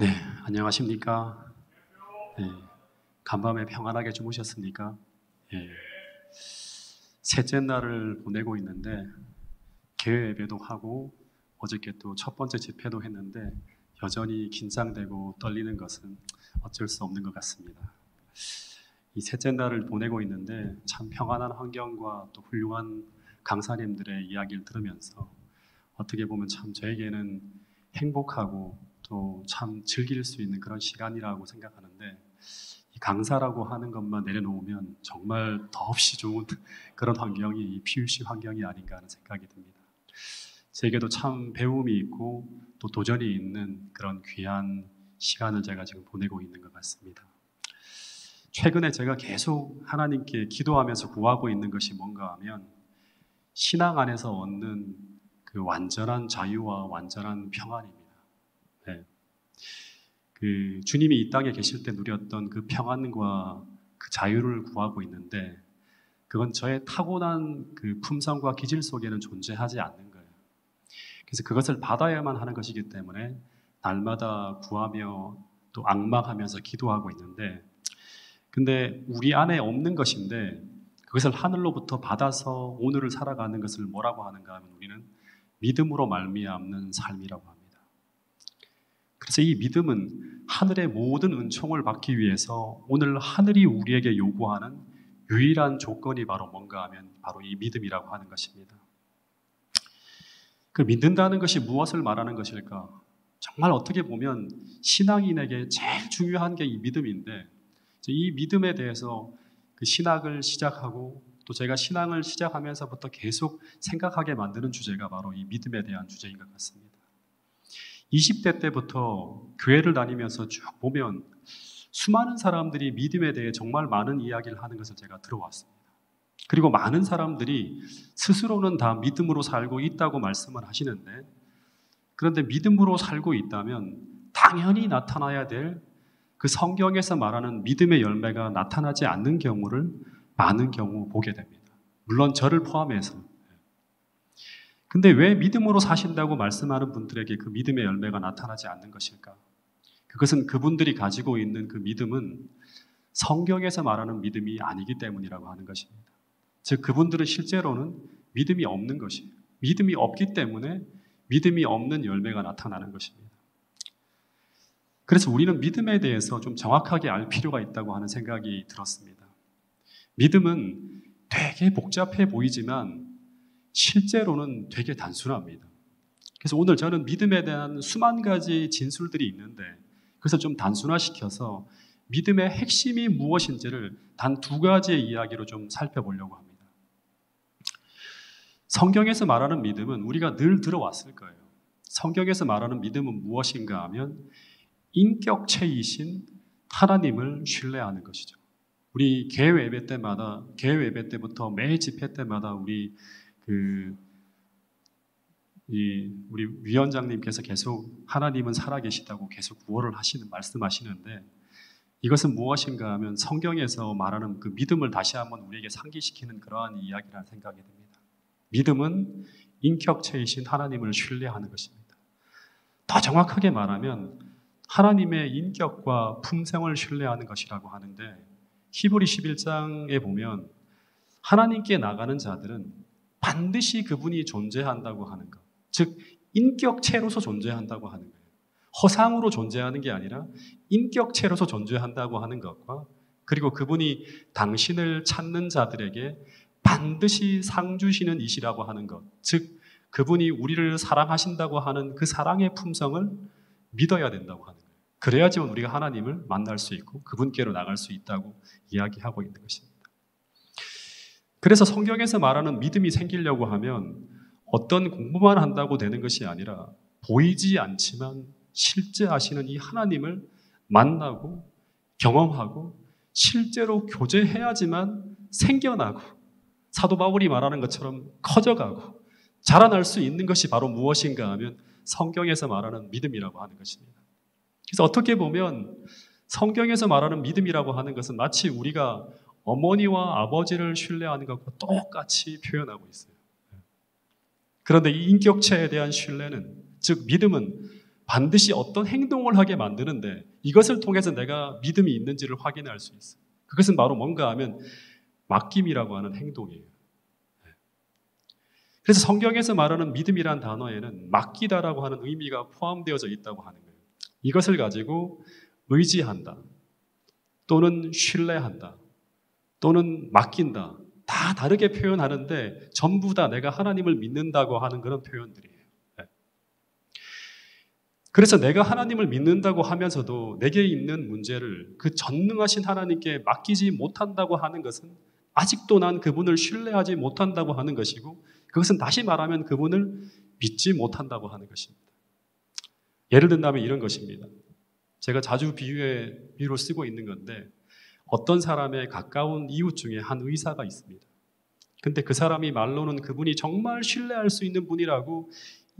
네, 안녕하십니까? 네, 간밤에 평안하게 주무셨습니까? 예, 셋째 날을 보내고 있는데 개회 예배도 하고 어저께 또 첫 번째 집회도 했는데 여전히 긴장되고 떨리는 것은 어쩔 수 없는 것 같습니다. 이 셋째 날을 보내고 있는데 참 평안한 환경과 또 훌륭한 강사님들의 이야기를 들으면서 어떻게 보면 참 저에게는 행복하고 또 참 즐길 수 있는 그런 시간이라고 생각하는데 이 강사라고 하는 것만 내려놓으면 정말 더없이 좋은 그런 환경이 이 PUC 환경이 아닌가 하는 생각이 듭니다. 제게도 참 배움이 있고 또 도전이 있는 그런 귀한 시간을 제가 지금 보내고 있는 것 같습니다. 최근에 제가 계속 하나님께 기도하면서 구하고 있는 것이 뭔가 하면 신앙 안에서 얻는 그 완전한 자유와 완전한 평안입니다. 네. 그 주님이 이 땅에 계실 때 누렸던 그 평안과 그 자유를 구하고 있는데 그건 저의 타고난 그 품성과 기질 속에는 존재하지 않는 거예요. 그래서 그것을 받아야만 하는 것이기 때문에 날마다 구하며 또 앙망하면서 기도하고 있는데 근데 우리 안에 없는 것인데 그것을 하늘로부터 받아서 오늘을 살아가는 것을 뭐라고 하는가 하면 우리는 믿음으로 말미암는 삶이라고 합니다. 그래서 이 믿음은 하늘의 모든 은총을 받기 위해서 오늘 하늘이 우리에게 요구하는 유일한 조건이 바로 뭔가 하면 바로 이 믿음이라고 하는 것입니다. 그 믿는다는 것이 무엇을 말하는 것일까? 정말 어떻게 보면 신앙인에게 제일 중요한 게 이 믿음인데 이 믿음에 대해서 그 신학을 시작하고 또 제가 신앙을 시작하면서부터 계속 생각하게 만드는 주제가 바로 이 믿음에 대한 주제인 것 같습니다. 20대 때부터 교회를 다니면서 쭉 보면 수많은 사람들이 믿음에 대해 정말 많은 이야기를 하는 것을 제가 들어왔습니다. 그리고 많은 사람들이 스스로는 다 믿음으로 살고 있다고 말씀을 하시는데 그런데 믿음으로 살고 있다면 당연히 나타나야 될 그 성경에서 말하는 믿음의 열매가 나타나지 않는 경우를 많은 경우 보게 됩니다. 물론 저를 포함해서. 근데 왜 믿음으로 사신다고 말씀하는 분들에게 그 믿음의 열매가 나타나지 않는 것일까? 그것은 그분들이 가지고 있는 그 믿음은 성경에서 말하는 믿음이 아니기 때문이라고 하는 것입니다. 즉 그분들은 실제로는 믿음이 없는 것이에요. 믿음이 없기 때문에 믿음이 없는 열매가 나타나는 것입니다. 그래서 우리는 믿음에 대해서 좀 정확하게 알 필요가 있다고 하는 생각이 들었습니다. 믿음은 되게 복잡해 보이지만 실제로는 되게 단순합니다. 그래서 오늘 저는 믿음에 대한 수만 가지 진술들이 있는데 그래서 좀 단순화시켜서 믿음의 핵심이 무엇인지를 단 두 가지의 이야기로 좀 살펴보려고 합니다. 성경에서 말하는 믿음은 우리가 늘 들어왔을 거예요. 성경에서 말하는 믿음은 무엇인가 하면 인격체이신 하나님을 신뢰하는 것이죠. 우리 개회 예배 때마다, 개회 예배 때부터 매 집회 때마다 우리 위원장님께서 계속 하나님은 살아계시다고 계속 구호를 말씀하시는데 이것은 무엇인가 하면 성경에서 말하는 그 믿음을 다시 한번 우리에게 상기시키는 그러한 이야기라는 생각이 듭니다. 믿음은 인격체이신 하나님을 신뢰하는 것입니다. 더 정확하게 말하면 하나님의 인격과 품성을 신뢰하는 것이라고 하는데 히브리 11장에 보면 하나님께 나가는 자들은 반드시 그분이 존재한다고 하는 것, 즉 인격체로서 존재한다고 하는 거예요. 허상으로 존재하는 게 아니라 인격체로서 존재한다고 하는 것과 그리고 그분이 당신을 찾는 자들에게 반드시 상 주시는 이시라고 하는 것, 즉 그분이 우리를 사랑하신다고 하는 그 사랑의 품성을 믿어야 된다고 하는 거예요. 그래야지만 우리가 하나님을 만날 수 있고 그분께로 나갈 수 있다고 이야기하고 있는 것입니다. 그래서 성경에서 말하는 믿음이 생기려고 하면 어떤 공부만 한다고 되는 것이 아니라 보이지 않지만 실제 하시는 이 하나님을 만나고 경험하고 실제로 교제해야지만 생겨나고 사도 바울이 말하는 것처럼 커져가고 자라날 수 있는 것이 바로 무엇인가 하면 성경에서 말하는 믿음이라고 하는 것입니다. 그래서 어떻게 보면 성경에서 말하는 믿음이라고 하는 것은 마치 우리가 어머니와 아버지를 신뢰하는 것과 똑같이 표현하고 있어요. 그런데 이 인격체에 대한 신뢰는, 즉 믿음은 반드시 어떤 행동을 하게 만드는데 이것을 통해서 내가 믿음이 있는지를 확인할 수 있어요. 그것은 바로 뭔가 하면 맡김이라고 하는 행동이에요. 그래서 성경에서 말하는 믿음이란 단어에는 맡기다라고 하는 의미가 포함되어져 있다고 하는 거예요. 이것을 가지고 의지한다, 또는 신뢰한다, 또는 맡긴다, 다 다르게 표현하는데 전부 다 내가 하나님을 믿는다고 하는 그런 표현들이에요. 그래서 내가 하나님을 믿는다고 하면서도 내게 있는 문제를 그 전능하신 하나님께 맡기지 못한다고 하는 것은 아직도 난 그분을 신뢰하지 못한다고 하는 것이고, 그것은 다시 말하면 그분을 믿지 못한다고 하는 것입니다. 예를 든다면 이런 것입니다. 제가 자주 비유로 쓰고 있는 건데, 어떤 사람의 가까운 이웃 중에 한 의사가 있습니다. 근데 그 사람이 말로는 그분이 정말 신뢰할 수 있는 분이라고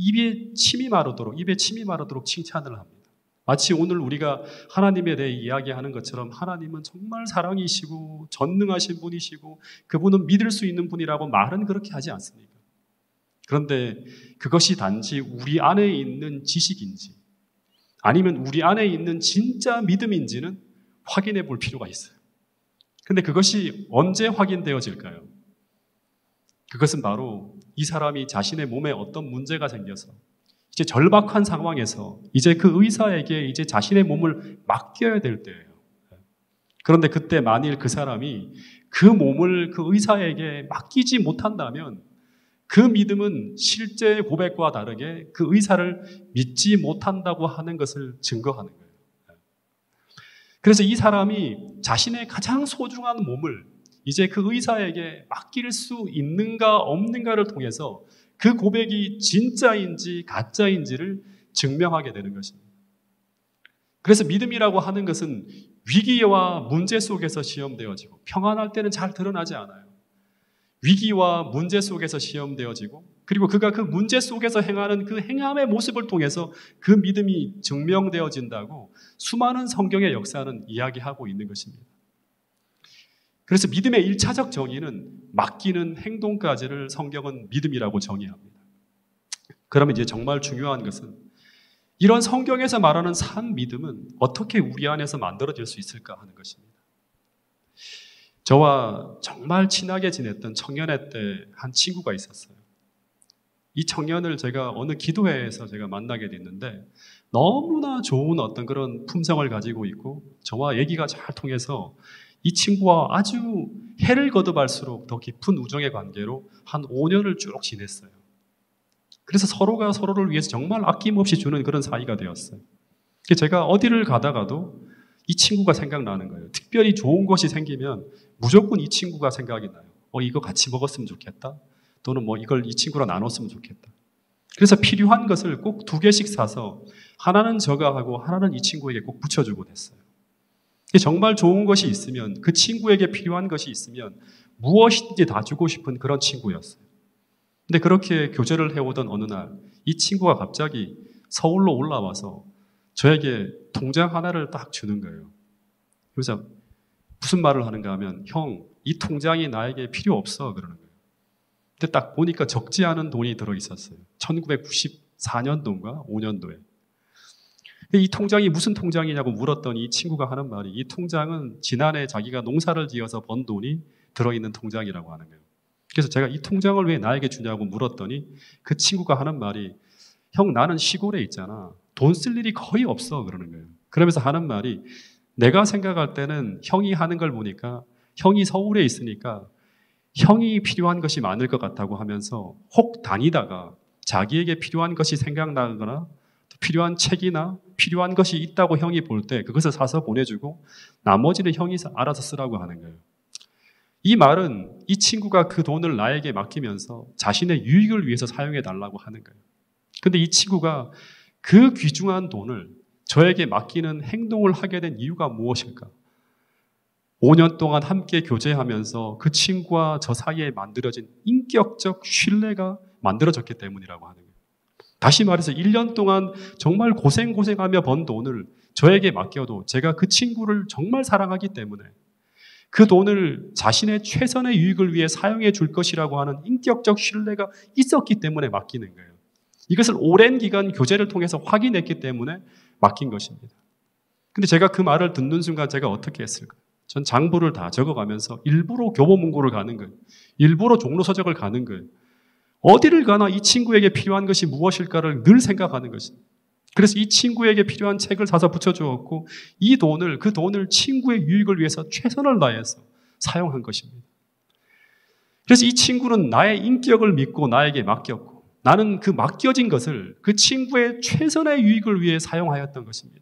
입에 침이 마르도록 칭찬을 합니다. 마치 오늘 우리가 하나님에 대해 이야기하는 것처럼 하나님은 정말 사랑이시고 전능하신 분이시고 그분은 믿을 수 있는 분이라고 말은 그렇게 하지 않습니까? 그런데 그것이 단지 우리 안에 있는 지식인지 아니면 우리 안에 있는 진짜 믿음인지는 확인해 볼 필요가 있어요. 근데 그것이 언제 확인되어질까요? 그것은 바로 이 사람이 자신의 몸에 어떤 문제가 생겨서 이제 절박한 상황에서 이제 그 의사에게 이제 자신의 몸을 맡겨야 될 때예요. 그런데 그때 만일 그 사람이 그 몸을 그 의사에게 맡기지 못한다면 그 믿음은 실제 고백과 다르게 그 의사를 믿지 못한다고 하는 것을 증거하는 거예요. 그래서 이 사람이 자신의 가장 소중한 몸을 이제 그 의사에게 맡길 수 있는가 없는가를 통해서 그 고백이 진짜인지 가짜인지를 증명하게 되는 것입니다. 그래서 믿음이라고 하는 것은 위기와 문제 속에서 시험되어지고 평안할 때는 잘 드러나지 않아요. 위기와 문제 속에서 시험되어지고 그리고 그가 그 문제 속에서 행하는 그 행함의 모습을 통해서 그 믿음이 증명되어진다고 수많은 성경의 역사는 이야기하고 있는 것입니다. 그래서 믿음의 1차적 정의는 맡기는 행동까지를 성경은 믿음이라고 정의합니다. 그러면 이제 정말 중요한 것은 이런 성경에서 말하는 산 믿음은 어떻게 우리 안에서 만들어질 수 있을까 하는 것입니다. 저와 정말 친하게 지냈던 청년회 때 한 친구가 있었어요. 이 청년을 제가 어느 기도회에서 제가 만나게 됐는데 너무나 좋은 어떤 그런 품성을 가지고 있고 저와 얘기가 잘 통해서 이 친구와 아주 해를 거듭할수록 더 깊은 우정의 관계로 한 5년을 쭉 지냈어요. 그래서 서로가 서로를 위해서 정말 아낌없이 주는 그런 사이가 되었어요. 제가 어디를 가다가도 이 친구가 생각나는 거예요. 특별히 좋은 것이 생기면 무조건 이 친구가 생각이 나요. 이거 같이 먹었으면 좋겠다. 또는 이걸 이 친구랑 나눴으면 좋겠다. 그래서 필요한 것을 꼭 2개씩 사서 하나는 저가 하고 하나는 이 친구에게 꼭 붙여주고 됐어요. 정말 좋은 것이 있으면 그 친구에게 필요한 것이 있으면 무엇이든지 다 주고 싶은 그런 친구였어요. 근데 그렇게 교제를 해오던 어느 날 이 친구가 갑자기 서울로 올라와서 저에게 통장 하나를 딱 주는 거예요. 그래서 무슨 말을 하는가 하면 형, 이 통장이 나에게 필요 없어 그러는 거예요. 근데 딱 보니까 적지 않은 돈이 들어있었어요. 1994년도인가 5년도에. 이 통장이 무슨 통장이냐고 물었더니 이 친구가 하는 말이 이 통장은 지난해 자기가 농사를 지어서 번 돈이 들어있는 통장이라고 하는 거예요. 그래서 제가 이 통장을 왜 나에게 주냐고 물었더니 그 친구가 하는 말이 형 나는 시골에 있잖아. 돈 쓸 일이 거의 없어 그러는 거예요. 그러면서 하는 말이 내가 생각할 때는 형이 하는 걸 보니까 형이 서울에 있으니까 형이 필요한 것이 많을 것 같다고 하면서 혹 다니다가 자기에게 필요한 것이 생각나거나 필요한 책이나 필요한 것이 있다고 형이 볼 때 그것을 사서 보내주고 나머지는 형이 알아서 쓰라고 하는 거예요. 이 말은 이 친구가 그 돈을 나에게 맡기면서 자신의 유익을 위해서 사용해 달라고 하는 거예요. 근데 이 친구가 그 귀중한 돈을 저에게 맡기는 행동을 하게 된 이유가 무엇일까? 5년 동안 함께 교제하면서 그 친구와 저 사이에 만들어진 인격적 신뢰가 만들어졌기 때문이라고 하는 거예요. 다시 말해서 1년 동안 정말 고생하며 번 돈을 저에게 맡겨도 제가 그 친구를 정말 사랑하기 때문에 그 돈을 자신의 최선의 유익을 위해 사용해 줄 것이라고 하는 인격적 신뢰가 있었기 때문에 맡기는 거예요. 이것을 오랜 기간 교제를 통해서 확인했기 때문에 맡긴 것입니다. 근데 제가 그 말을 듣는 순간 제가 어떻게 했을까요? 전 장부를 다 적어가면서 일부러 교보문고를 가는 거예요. 일부러 종로서적을 가는 거예요. 어디를 가나 이 친구에게 필요한 것이 무엇일까를 늘 생각하는 것입니다. 그래서 이 친구에게 필요한 책을 사서 붙여주었고 그 돈을 친구의 유익을 위해서 최선을 다해서 사용한 것입니다. 그래서 이 친구는 나의 인격을 믿고 나에게 맡겼고 나는 그 맡겨진 것을 그 친구의 최선의 유익을 위해 사용하였던 것입니다.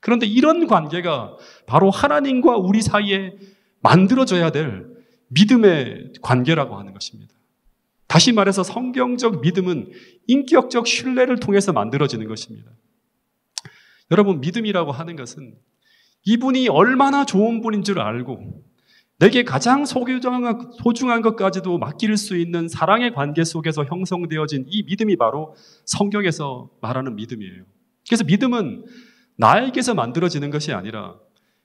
그런데 이런 관계가 바로 하나님과 우리 사이에 만들어져야 될 믿음의 관계라고 하는 것입니다. 다시 말해서 성경적 믿음은 인격적 신뢰를 통해서 만들어지는 것입니다. 여러분, 믿음이라고 하는 것은 이분이 얼마나 좋은 분인 줄 알고 내게 가장 소중한 것까지도 맡길 수 있는 사랑의 관계 속에서 형성되어진 이 믿음이 바로 성경에서 말하는 믿음이에요. 그래서 믿음은 나에게서 만들어지는 것이 아니라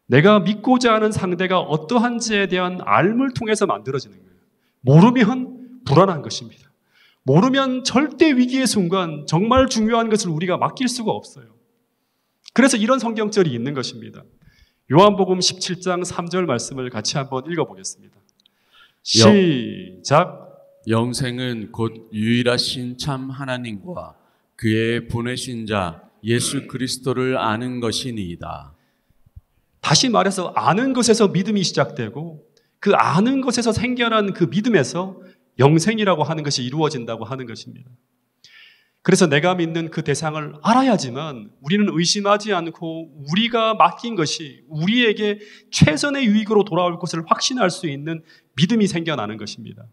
내가 믿고자 하는 상대가 어떠한지에 대한 알을 통해서 만들어지는 거예요. 모르면 불안한 것입니다. 모르면 절대 위기의 순간 정말 중요한 것을 우리가 맡길 수가 없어요. 그래서 이런 성경절이 있는 것입니다. 요한복음 17장 3절 말씀을 같이 한번 읽어보겠습니다. 시작. 영생은 곧 유일하신 참 하나님과 그의 보내신 자 예수 그리스도를 아는 것이니이다. 다시 말해서 아는 것에서 믿음이 시작되고 그 아는 것에서 생겨난 그 믿음에서 영생이라고 하는 것이 이루어진다고 하는 것입니다. 그래서 내가 믿는 그 대상을 알아야지만 우리는 의심하지 않고 우리가 맡긴 것이 우리에게 최선의 유익으로 돌아올 것을 확신할 수 있는 믿음이 생겨나는 것입니다.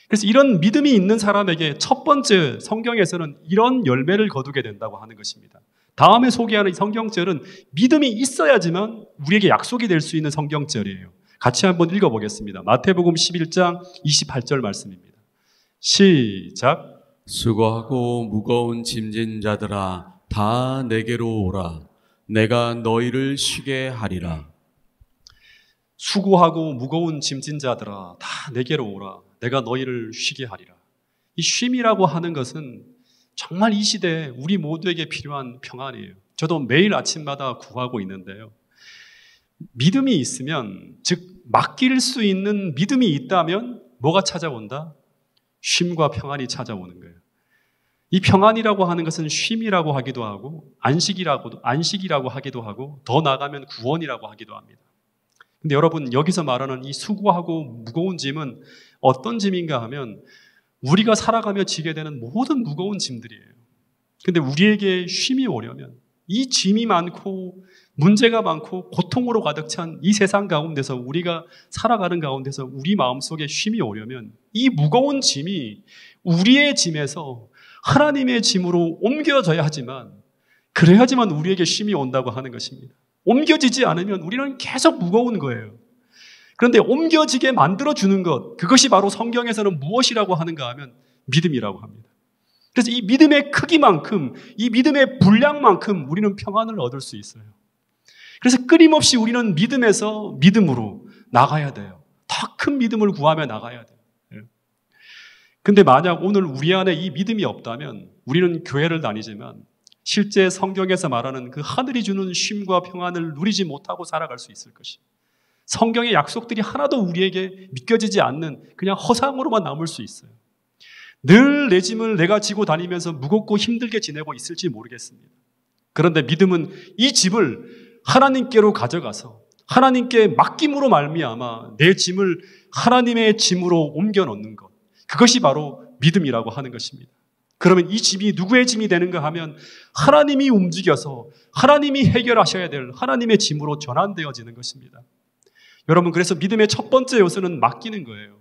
그래서 이런 믿음이 있는 사람에게 첫 번째 성경에서는 이런 열매를 거두게 된다고 하는 것입니다. 다음에 소개하는 이 성경절은 믿음이 있어야지만 우리에게 약속이 될 수 있는 성경절이에요. 같이 한번 읽어보겠습니다. 마태복음 11장 28절 말씀입니다. 시작. 수고하고 무거운 짐진 자들아 다 내게로 오라. 내가 너희를 쉬게 하리라. 수고하고 무거운 짐진 자들아 다 내게로 오라. 내가 너희를 쉬게 하리라. 이 쉼이라고 하는 것은 정말 이 시대에 우리 모두에게 필요한 평안이에요. 저도 매일 아침마다 구하고 있는데요. 믿음이 있으면, 즉 맡길 수 있는 믿음이 있다면 뭐가 찾아온다? 쉼과 평안이 찾아오는 거예요. 이 평안이라고 하는 것은 쉼이라고 하기도 하고 안식이라고 하기도 하고 더 나아가면 구원이라고 하기도 합니다. 근데 여러분, 여기서 말하는 이 수고하고 무거운 짐은 어떤 짐인가 하면 우리가 살아가며 지게 되는 모든 무거운 짐들이에요. 근데 우리에게 쉼이 오려면 이 짐이 많고 문제가 많고 고통으로 가득 찬 이 세상 가운데서 우리가 살아가는 가운데서 우리 마음속에 쉼이 오려면 이 무거운 짐이 우리의 짐에서 하나님의 짐으로 옮겨져야 하지만 그래야지만 우리에게 쉼이 온다고 하는 것입니다. 옮겨지지 않으면 우리는 계속 무거운 거예요. 그런데 옮겨지게 만들어주는 것, 그것이 바로 성경에서는 무엇이라고 하는가 하면 믿음이라고 합니다. 그래서 이 믿음의 크기만큼, 이 믿음의 분량만큼 우리는 평안을 얻을 수 있어요. 그래서 끊임없이 우리는 믿음에서 믿음으로 나가야 돼요. 더 큰 믿음을 구하며 나가야 돼요. 근데 만약 오늘 우리 안에 이 믿음이 없다면 우리는 교회를 다니지만 실제 성경에서 말하는 그 하늘이 주는 쉼과 평안을 누리지 못하고 살아갈 수 있을 것입니다. 성경의 약속들이 하나도 우리에게 믿겨지지 않는 그냥 허상으로만 남을 수 있어요. 늘 내 짐을 내가 지고 다니면서 무겁고 힘들게 지내고 있을지 모르겠습니다. 그런데 믿음은 이 짐을 하나님께로 가져가서 하나님께 맡김으로 말미암아 내 짐을 하나님의 짐으로 옮겨 놓는 것, 그것이 바로 믿음이라고 하는 것입니다. 그러면 이 짐이 누구의 짐이 되는가 하면 하나님이 움직여서 하나님이 해결하셔야 될 하나님의 짐으로 전환되어지는 것입니다. 여러분, 그래서 믿음의 첫 번째 요소는 맡기는 거예요.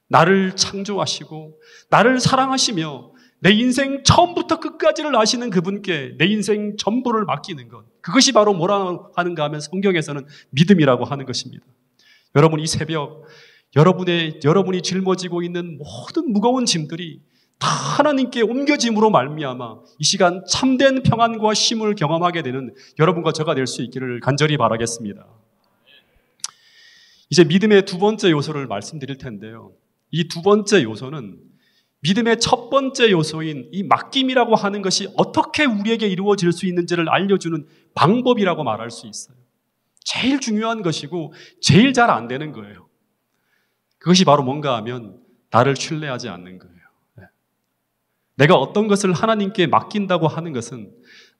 나를 창조하시고 나를 사랑하시며 내 인생 처음부터 끝까지를 아시는 그분께 내 인생 전부를 맡기는 것, 그것이 바로 뭐라고 하는가 하면 성경에서는 믿음이라고 하는 것입니다. 여러분, 이 새벽 여러분이 짊어지고 있는 모든 무거운 짐들이 다 하나님께 옮겨짐으로 말미암아 이 시간 참된 평안과 쉼을 경험하게 되는 여러분과 저가 될 수 있기를 간절히 바라겠습니다. 이제 믿음의 두 번째 요소를 말씀드릴 텐데요. 이 두 번째 요소는 믿음의 첫 번째 요소인 이 맡김이라고 하는 것이 어떻게 우리에게 이루어질 수 있는지를 알려주는 방법이라고 말할 수 있어요. 제일 중요한 것이고 제일 잘 안 되는 거예요. 그것이 바로 뭔가 하면 나를 신뢰하지 않는 거예요. 내가 어떤 것을 하나님께 맡긴다고 하는 것은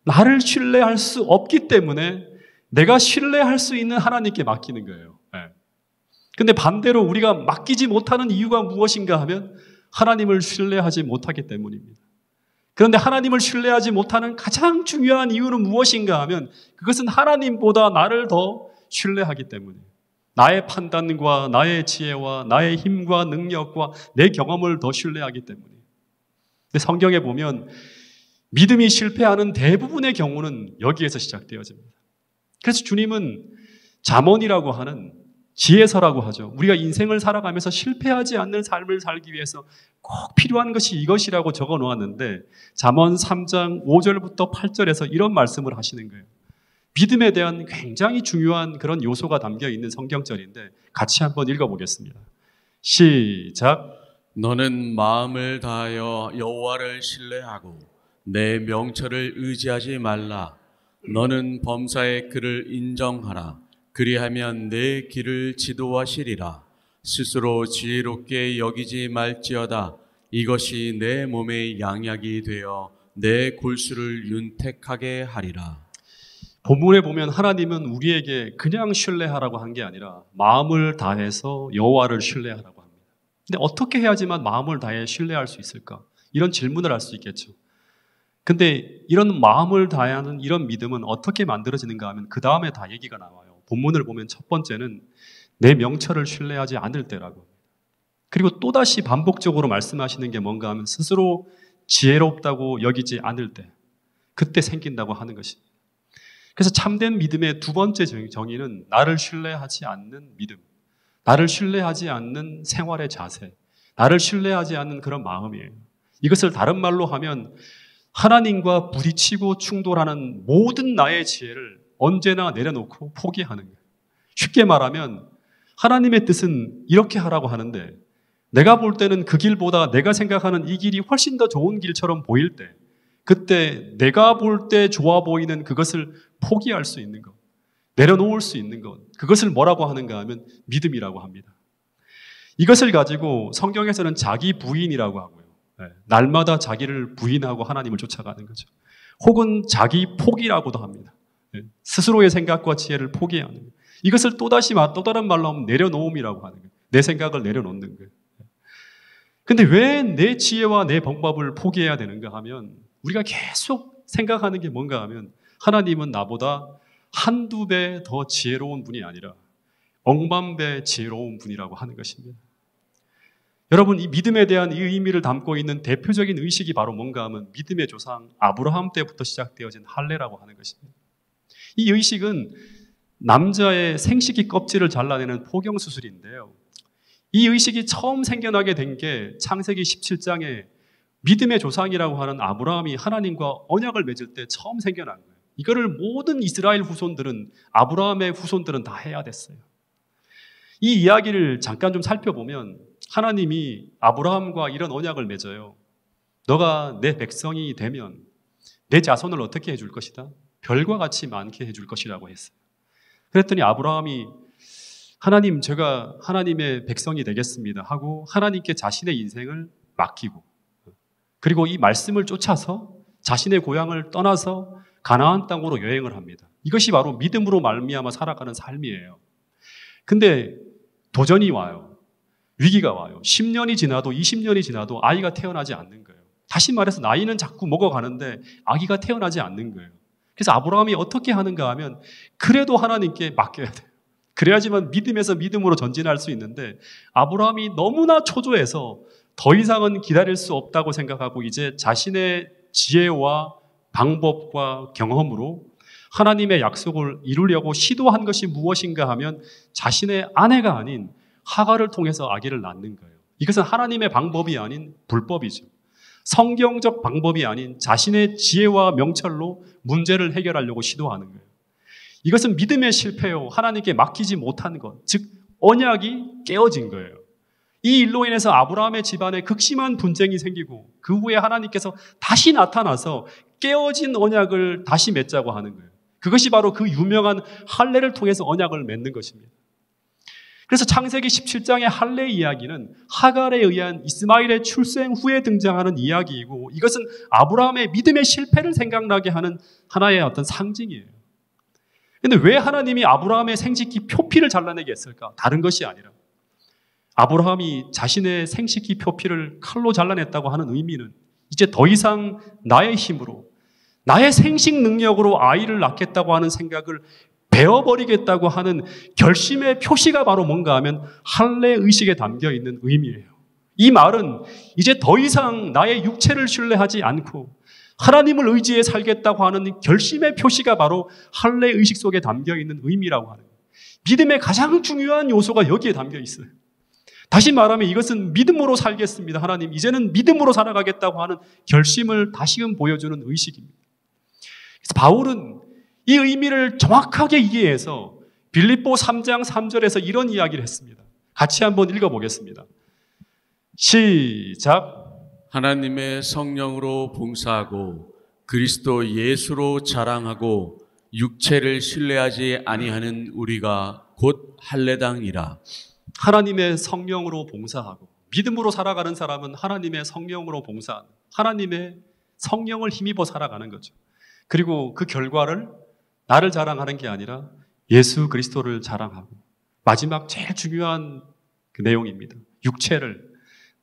나를 신뢰할 수 없기 때문에 내가 신뢰할 수 있는 하나님께 맡기는 거예요. 근데 반대로 우리가 맡기지 못하는 이유가 무엇인가 하면 하나님을 신뢰하지 못하기 때문입니다. 그런데 하나님을 신뢰하지 못하는 가장 중요한 이유는 무엇인가 하면 그것은 하나님보다 나를 더 신뢰하기 때문이에요. 나의 판단과 나의 지혜와 나의 힘과 능력과 내 경험을 더 신뢰하기 때문이에요. 근데 성경에 보면 믿음이 실패하는 대부분의 경우는 여기에서 시작되어집니다. 그래서 주님은 잠언이라고 하는 지혜서라고 하죠. 우리가 인생을 살아가면서 실패하지 않는 삶을 살기 위해서 꼭 필요한 것이 이것이라고 적어 놓았는데 잠언 3장 5절부터 8절에서 이런 말씀을 하시는 거예요. 믿음에 대한 굉장히 중요한 그런 요소가 담겨 있는 성경절인데 같이 한번 읽어보겠습니다. 시작. 너는 마음을 다하여 여호와를 신뢰하고 내 명철을 의지하지 말라. 너는 범사의 그를 인정하라. 그리하면 내 길을 지도하시리라. 스스로 지혜롭게 여기지 말지어다. 이것이 내 몸의 양약이 되어 내 골수를 윤택하게 하리라. 본문에 보면 하나님은 우리에게 그냥 신뢰하라고 한 게 아니라 마음을 다해서 여호와를 신뢰하라고 합니다. 근데 어떻게 해야지만 마음을 다해 신뢰할 수 있을까? 이런 질문을 할 수 있겠죠. 근데 이런 마음을 다하는 이런 믿음은 어떻게 만들어지는가 하면 그 다음에 다 얘기가 나와요. 본문을 보면 첫 번째는 내 명철을 신뢰하지 않을 때라고. 그리고 또다시 반복적으로 말씀하시는 게 뭔가 하면 스스로 지혜롭다고 여기지 않을 때, 그때 생긴다고 하는 것입니다. 그래서 참된 믿음의 두 번째 정의는 나를 신뢰하지 않는 믿음, 나를 신뢰하지 않는 생활의 자세, 나를 신뢰하지 않는 그런 마음이에요. 이것을 다른 말로 하면 하나님과 부딪히고 충돌하는 모든 나의 지혜를 언제나 내려놓고 포기하는 거예요. 쉽게 말하면 하나님의 뜻은 이렇게 하라고 하는데 내가 볼 때는 그 길보다 내가 생각하는 이 길이 훨씬 더 좋은 길처럼 보일 때 그때 내가 볼 때 좋아 보이는 그것을 포기할 수 있는 것, 내려놓을 수 있는 것, 그것을 뭐라고 하는가 하면 믿음이라고 합니다. 이것을 가지고 성경에서는 자기 부인이라고 하고요. 날마다 자기를 부인하고 하나님을 쫓아가는 거죠. 혹은 자기 포기라고도 합니다. 스스로의 생각과 지혜를 포기하는 거예요. 이것을 또 다른 말로 하면 내려놓음이라고 하는 거예요. 내 생각을 내려놓는 거예요. 근데 왜 내 지혜와 내 방법을 포기해야 되는가 하면 우리가 계속 생각하는 게 뭔가 하면 하나님은 나보다 한두 배 더 지혜로운 분이 아니라 억만 배 지혜로운 분이라고 하는 것입니다. 여러분, 이 믿음에 대한 이 의미를 담고 있는 대표적인 의식이 바로 뭔가 하면 믿음의 조상 아브라함 때부터 시작되어진 할례라고 하는 것입니다. 이 의식은 남자의 생식기 껍질을 잘라내는 포경수술인데요. 이 의식이 처음 생겨나게 된 게 창세기 17장에 믿음의 조상이라고 하는 아브라함이 하나님과 언약을 맺을 때 처음 생겨난 거예요. 이거를 모든 이스라엘 후손들은, 아브라함의 후손들은 다 해야 됐어요. 이 이야기를 잠깐 좀 살펴보면 하나님이 아브라함과 이런 언약을 맺어요. 너가 내 백성이 되면 내 자손을 어떻게 해줄 것이다? 별과 같이 많게 해줄 것이라고 했어요. 그랬더니 아브라함이 하나님, 제가 하나님의 백성이 되겠습니다 하고 하나님께 자신의 인생을 맡기고 그리고 이 말씀을 쫓아서 자신의 고향을 떠나서 가나안 땅으로 여행을 합니다. 이것이 바로 믿음으로 말미암아 살아가는 삶이에요. 근데 도전이 와요. 위기가 와요. 10년이 지나도 20년이 지나도 아이가 태어나지 않는 거예요. 다시 말해서 나이는 자꾸 먹어가는데 아기가 태어나지 않는 거예요. 그래서 아브라함이 어떻게 하는가 하면 그래도 하나님께 맡겨야 돼요. 그래야지만 믿음에서 믿음으로 전진할 수 있는데 아브라함이 너무나 초조해서 더 이상은 기다릴 수 없다고 생각하고 이제 자신의 지혜와 방법과 경험으로 하나님의 약속을 이루려고 시도한 것이 무엇인가 하면 자신의 아내가 아닌 하갈을 통해서 아기를 낳는 거예요. 이것은 하나님의 방법이 아닌 불법이죠. 성경적 방법이 아닌 자신의 지혜와 명철로 문제를 해결하려고 시도하는 거예요. 이것은 믿음의 실패요. 하나님께 맡기지 못한 것, 즉 언약이 깨어진 거예요. 이 일로 인해서 아브라함의 집안에 극심한 분쟁이 생기고 그 후에 하나님께서 다시 나타나서 깨어진 언약을 다시 맺자고 하는 거예요. 그것이 바로 그 유명한 할례를 통해서 언약을 맺는 것입니다. 그래서 창세기 17장의 할례 이야기는 하갈에 의한 이스마엘의 출생 후에 등장하는 이야기이고 이것은 아브라함의 믿음의 실패를 생각나게 하는 하나의 어떤 상징이에요. 그런데 왜 하나님이 아브라함의 생식기 표피를 잘라내게 했을까? 다른 것이 아니라 아브라함이 자신의 생식기 표피를 칼로 잘라냈다고 하는 의미는 이제 더 이상 나의 힘으로 나의 생식 능력으로 아이를 낳겠다고 하는 생각을 베어버리겠다고 하는 결심의 표시가 바로 뭔가 하면 할례 의식에 담겨 있는 의미예요. 이 말은 이제 더 이상 나의 육체를 신뢰하지 않고 하나님을 의지해 살겠다고 하는 결심의 표시가 바로 할례 의식 속에 담겨 있는 의미라고 하는 거예요. 믿음의 가장 중요한 요소가 여기에 담겨 있어요. 다시 말하면 이것은 믿음으로 살겠습니다. 하나님, 이제는 믿음으로 살아가겠다고 하는 결심을 다시금 보여주는 의식입니다. 그래서 바울은 이 의미를 정확하게 이해해서 빌립보 3장 3절에서 이런 이야기를 했습니다. 같이 한번 읽어보겠습니다. 시작. 하나님의 성령으로 봉사하고 그리스도 예수로 자랑하고 육체를 신뢰하지 아니하는 우리가 곧 할례당이라. 하나님의 성령으로 봉사하고 믿음으로 살아가는 사람은 하나님의 성령으로 봉사하는 하나님의 성령을 힘입어 살아가는 거죠. 그리고 그 결과를 나를 자랑하는 게 아니라 예수 그리스도를 자랑하고 마지막 제일 중요한 그 내용입니다. 육체를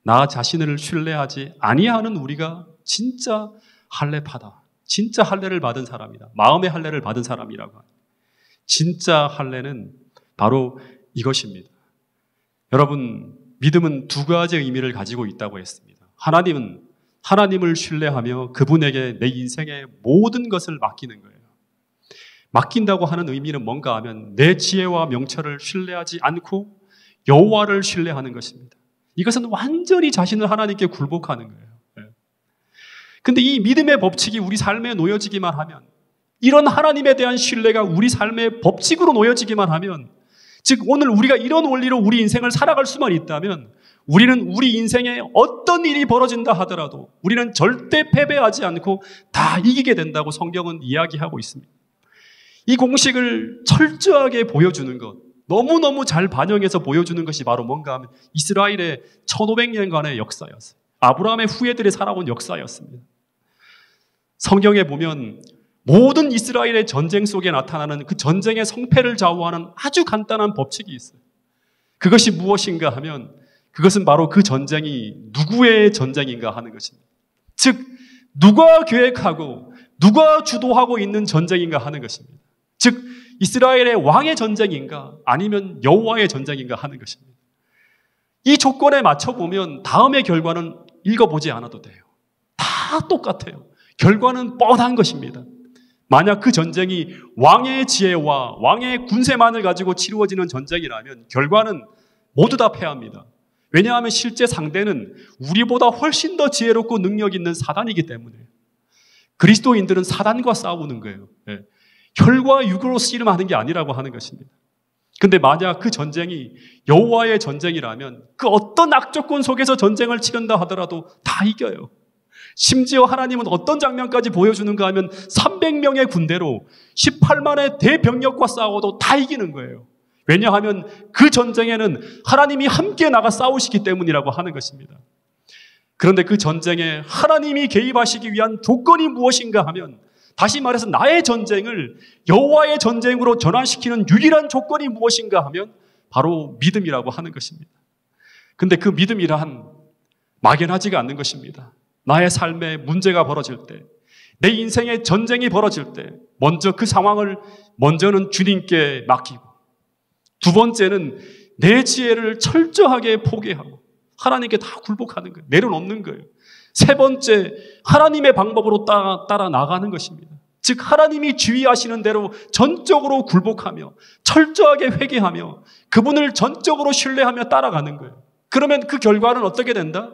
나 자신을 신뢰하지 아니하는 우리가 진짜 할례파다. 진짜 할례를 받은 사람이다. 마음의 할례를 받은 사람이라고 합니다. 진짜 할례는 바로 이것입니다. 여러분, 믿음은 두 가지 의미를 가지고 있다고 했습니다. 하나님은 하나님을 신뢰하며 그분에게 내 인생의 모든 것을 맡기는 거예요. 맡긴다고 하는 의미는 뭔가 하면 내 지혜와 명철을 신뢰하지 않고 여호와를 신뢰하는 것입니다. 이것은 완전히 자신을 하나님께 굴복하는 거예요. 근데 이 믿음의 법칙이 우리 삶에 놓여지기만 하면, 이런 하나님에 대한 신뢰가 우리 삶의 법칙으로 놓여지기만 하면, 즉 오늘 우리가 이런 원리로 우리 인생을 살아갈 수만 있다면 우리는 우리 인생에 어떤 일이 벌어진다 하더라도 우리는 절대 패배하지 않고 다 이기게 된다고 성경은 이야기하고 있습니다. 이 공식을 철저하게 보여주는 것, 너무너무 잘 반영해서 보여주는 것이 바로 뭔가 하면 이스라엘의 1500년간의 역사였어요. 아브라함의 후예들이 살아온 역사였습니다. 성경에 보면 모든 이스라엘의 전쟁 속에 나타나는 그 전쟁의 성패를 좌우하는 아주 간단한 법칙이 있어요. 그것이 무엇인가 하면 그것은 바로 그 전쟁이 누구의 전쟁인가 하는 것입니다. 즉 누가 계획하고 누가 주도하고 있는 전쟁인가 하는 것입니다. 즉 이스라엘의 왕의 전쟁인가 아니면 여호와의 전쟁인가 하는 것입니다. 이 조건에 맞춰보면 다음의 결과는 읽어보지 않아도 돼요. 다 똑같아요. 결과는 뻔한 것입니다. 만약 그 전쟁이 왕의 지혜와 왕의 군세만을 가지고 치루어지는 전쟁이라면 결과는 모두 다 패합니다. 왜냐하면 실제 상대는 우리보다 훨씬 더 지혜롭고 능력 있는 사단이기 때문에 그리스도인들은 사단과 싸우는 거예요. 혈과 육으로 씨름하는 게 아니라고 하는 것입니다. 근데 만약 그 전쟁이 여호와의 전쟁이라면 그 어떤 악조건 속에서 전쟁을 치른다 하더라도 다 이겨요. 심지어 하나님은 어떤 장면까지 보여주는가 하면 300명의 군대로 18만의 대병력과 싸워도 다 이기는 거예요. 왜냐하면 그 전쟁에는 하나님이 함께 나가 싸우시기 때문이라고 하는 것입니다. 그런데 그 전쟁에 하나님이 개입하시기 위한 조건이 무엇인가 하면 다시 말해서 나의 전쟁을 여호와의 전쟁으로 전환시키는 유일한 조건이 무엇인가 하면 바로 믿음이라고 하는 것입니다. 근데 그 믿음이란 막연하지가 않는 것입니다. 나의 삶에 문제가 벌어질 때, 내 인생에 전쟁이 벌어질 때 먼저 그 상황을 먼저는 주님께 맡기고 두 번째는 내 지혜를 철저하게 포기하고 하나님께 다 굴복하는 거예요. 내려놓는 거예요. 세 번째, 하나님의 방법으로 따라 나가는 것입니다. 즉 하나님이 지휘하시는 대로 전적으로 굴복하며 철저하게 회개하며 그분을 전적으로 신뢰하며 따라가는 거예요. 그러면 그 결과는 어떻게 된다?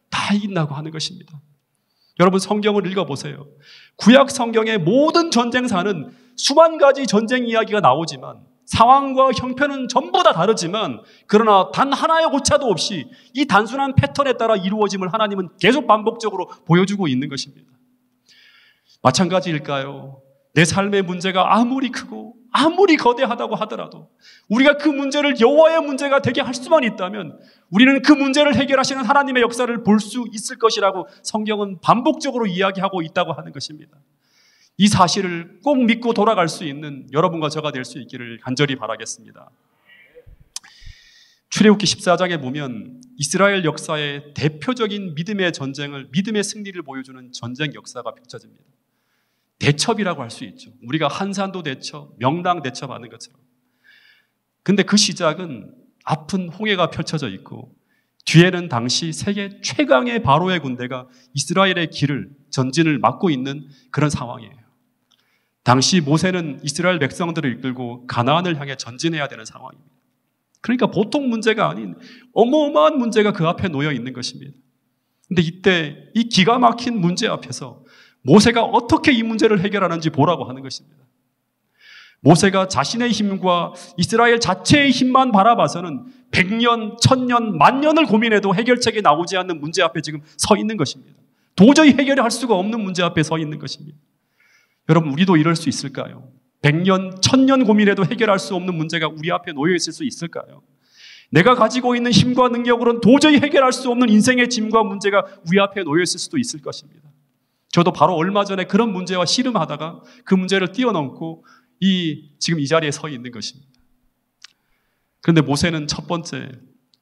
다 이긴다고 하는 것입니다. 여러분 성경을 읽어보세요. 구약 성경의 모든 전쟁사는 수만 가지 전쟁 이야기가 나오지만 상황과 형편은 전부 다 다르지만 그러나 단 하나의 오차도 없이 이 단순한 패턴에 따라 이루어짐을 하나님은 계속 반복적으로 보여주고 있는 것입니다. 마찬가지일까요? 내 삶의 문제가 아무리 크고 아무리 거대하다고 하더라도 우리가 그 문제를 여호와의 문제가 되게 할 수만 있다면 우리는 그 문제를 해결하시는 하나님의 역사를 볼 수 있을 것이라고 성경은 반복적으로 이야기하고 있다고 하는 것입니다. 이 사실을 꼭 믿고 돌아갈 수 있는 여러분과 저가 될 수 있기를 간절히 바라겠습니다. 출애굽기 14장에 보면 이스라엘 역사의 대표적인 믿음의 전쟁을, 믿음의 승리를 보여주는 전쟁 역사가 펼쳐집니다. 대첩이라고 할 수 있죠. 우리가 한산도 대첩, 명랑 대첩하는 것처럼. 근데 그 시작은 아픈 홍해가 펼쳐져 있고 뒤에는 당시 세계 최강의 바로의 군대가 이스라엘의 길을, 전진을 막고 있는 그런 상황이에요. 당시 모세는 이스라엘 백성들을 이끌고 가나안을 향해 전진해야 되는 상황입니다. 그러니까 보통 문제가 아닌 어마어마한 문제가 그 앞에 놓여 있는 것입니다. 근데 이때 이 기가 막힌 문제 앞에서 모세가 어떻게 이 문제를 해결하는지 보라고 하는 것입니다. 모세가 자신의 힘과 이스라엘 자체의 힘만 바라봐서는 100년, 1000년, 10,000년을 고민해도 해결책이 나오지 않는 문제 앞에 지금 서 있는 것입니다. 도저히 해결할 수가 없는 문제 앞에 서 있는 것입니다. 여러분, 우리도 이럴 수 있을까요? 100년, 1000년 고민해도 해결할 수 없는 문제가 우리 앞에 놓여 있을 수 있을까요? 내가 가지고 있는 힘과 능력으로는 도저히 해결할 수 없는 인생의 짐과 문제가 우리 앞에 놓여 있을 수도 있을 것입니다. 저도 바로 얼마 전에 그런 문제와 씨름하다가 그 문제를 뛰어넘고 지금 이 자리에 서 있는 것입니다. 그런데 모세는 첫 번째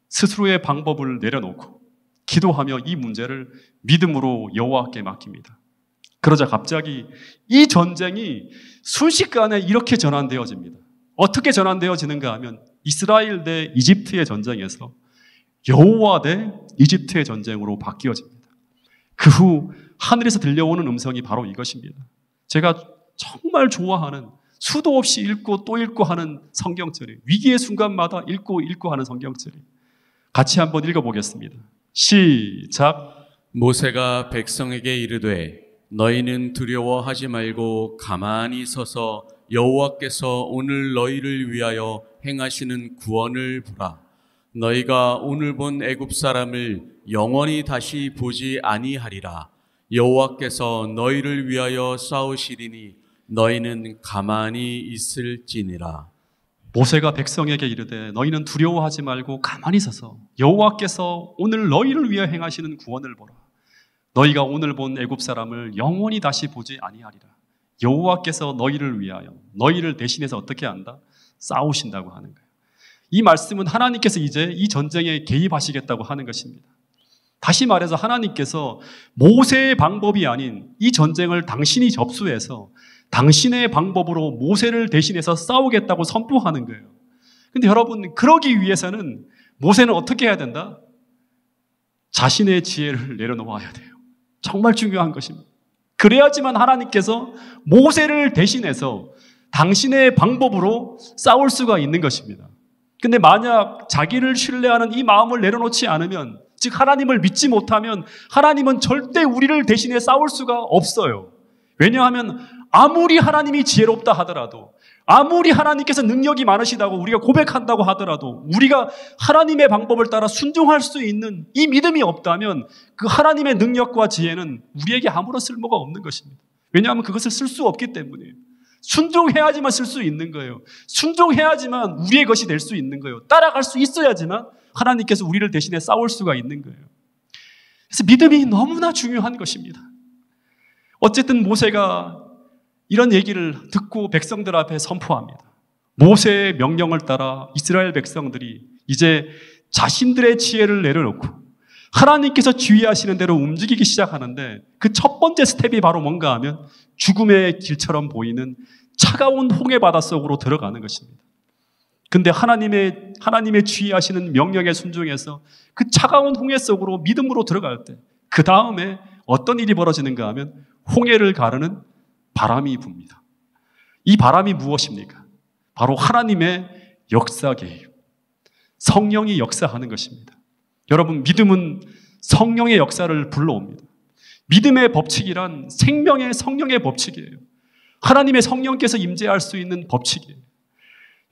스스로의 방법을 내려놓고 기도하며 이 문제를 믿음으로 여호와께 맡깁니다. 그러자 갑자기 이 전쟁이 순식간에 이렇게 전환되어집니다. 어떻게 전환되어지는가 하면 이스라엘 대 이집트의 전쟁에서 여호와 대 이집트의 전쟁으로 바뀌어집니다. 그 후 하늘에서 들려오는 음성이 바로 이것입니다. 제가 정말 좋아하는 수도 없이 읽고 또 읽고 하는 성경절이, 위기의 순간마다 읽고 하는 성경절이. 같이 한번 읽어보겠습니다. 시작. 모세가 백성에게 이르되 너희는 두려워하지 말고 가만히 서서 여호와께서 오늘 너희를 위하여 행하시는 구원을 보라. 너희가 오늘 본 애굽 사람을 영원히 다시 보지 아니하리라. 여호와께서 너희를 위하여 싸우시리니 너희는 가만히 있을지니라. 모세가 백성에게 이르되 너희는 두려워하지 말고 가만히 서서 여호와께서 오늘 너희를 위하여 행하시는 구원을 보라. 너희가 오늘 본 애굽 사람을 영원히 다시 보지 아니하리라. 여호와께서 너희를 위하여, 너희를 대신해서 어떻게 한다? 싸우신다고 하는 거예요. 이 말씀은 하나님께서 이제 이 전쟁에 개입하시겠다고 하는 것입니다. 다시 말해서 하나님께서 모세의 방법이 아닌 이 전쟁을 당신이 접수해서 당신의 방법으로 모세를 대신해서 싸우겠다고 선포하는 거예요. 근데 여러분, 그러기 위해서는 모세는 어떻게 해야 된다? 자신의 지혜를 내려놓아야 돼요. 정말 중요한 것입니다. 그래야지만 하나님께서 모세를 대신해서 당신의 방법으로 싸울 수가 있는 것입니다. 근데 만약 자기를 신뢰하는 이 마음을 내려놓지 않으면, 즉 하나님을 믿지 못하면 하나님은 절대 우리를 대신해 싸울 수가 없어요. 왜냐하면 아무리 하나님이 지혜롭다 하더라도, 아무리 하나님께서 능력이 많으시다고 우리가 고백한다고 하더라도, 우리가 하나님의 방법을 따라 순종할 수 있는 이 믿음이 없다면 그 하나님의 능력과 지혜는 우리에게 아무런 쓸모가 없는 것입니다. 왜냐하면 그것을 쓸 수 없기 때문이에요. 순종해야지만 쓸 수 있는 거예요. 순종해야지만 우리의 것이 될 수 있는 거예요. 따라갈 수 있어야지만 하나님께서 우리를 대신해 싸울 수가 있는 거예요. 그래서 믿음이 너무나 중요한 것입니다. 어쨌든 모세가 이런 얘기를 듣고 백성들 앞에 선포합니다. 모세의 명령을 따라 이스라엘 백성들이 이제 자신들의 지혜를 내려놓고 하나님께서 지휘하시는 대로 움직이기 시작하는데, 그 첫 번째 스텝이 바로 뭔가 하면 죽음의 길처럼 보이는 차가운 홍해 바다 속으로 들어가는 것입니다. 근데 하나님의 지휘하시는 명령에 순종해서 그 차가운 홍해 속으로 믿음으로 들어갈 때, 그 다음에 어떤 일이 벌어지는가 하면 홍해를 가르는 바람이 붑니다. 이 바람이 무엇입니까? 바로 하나님의 역사 개입, 성령이 역사하는 것입니다. 여러분, 믿음은 성령의 역사를 불러옵니다. 믿음의 법칙이란 생명의 성령의 법칙이에요. 하나님의 성령께서 임재할 수 있는 법칙이에요.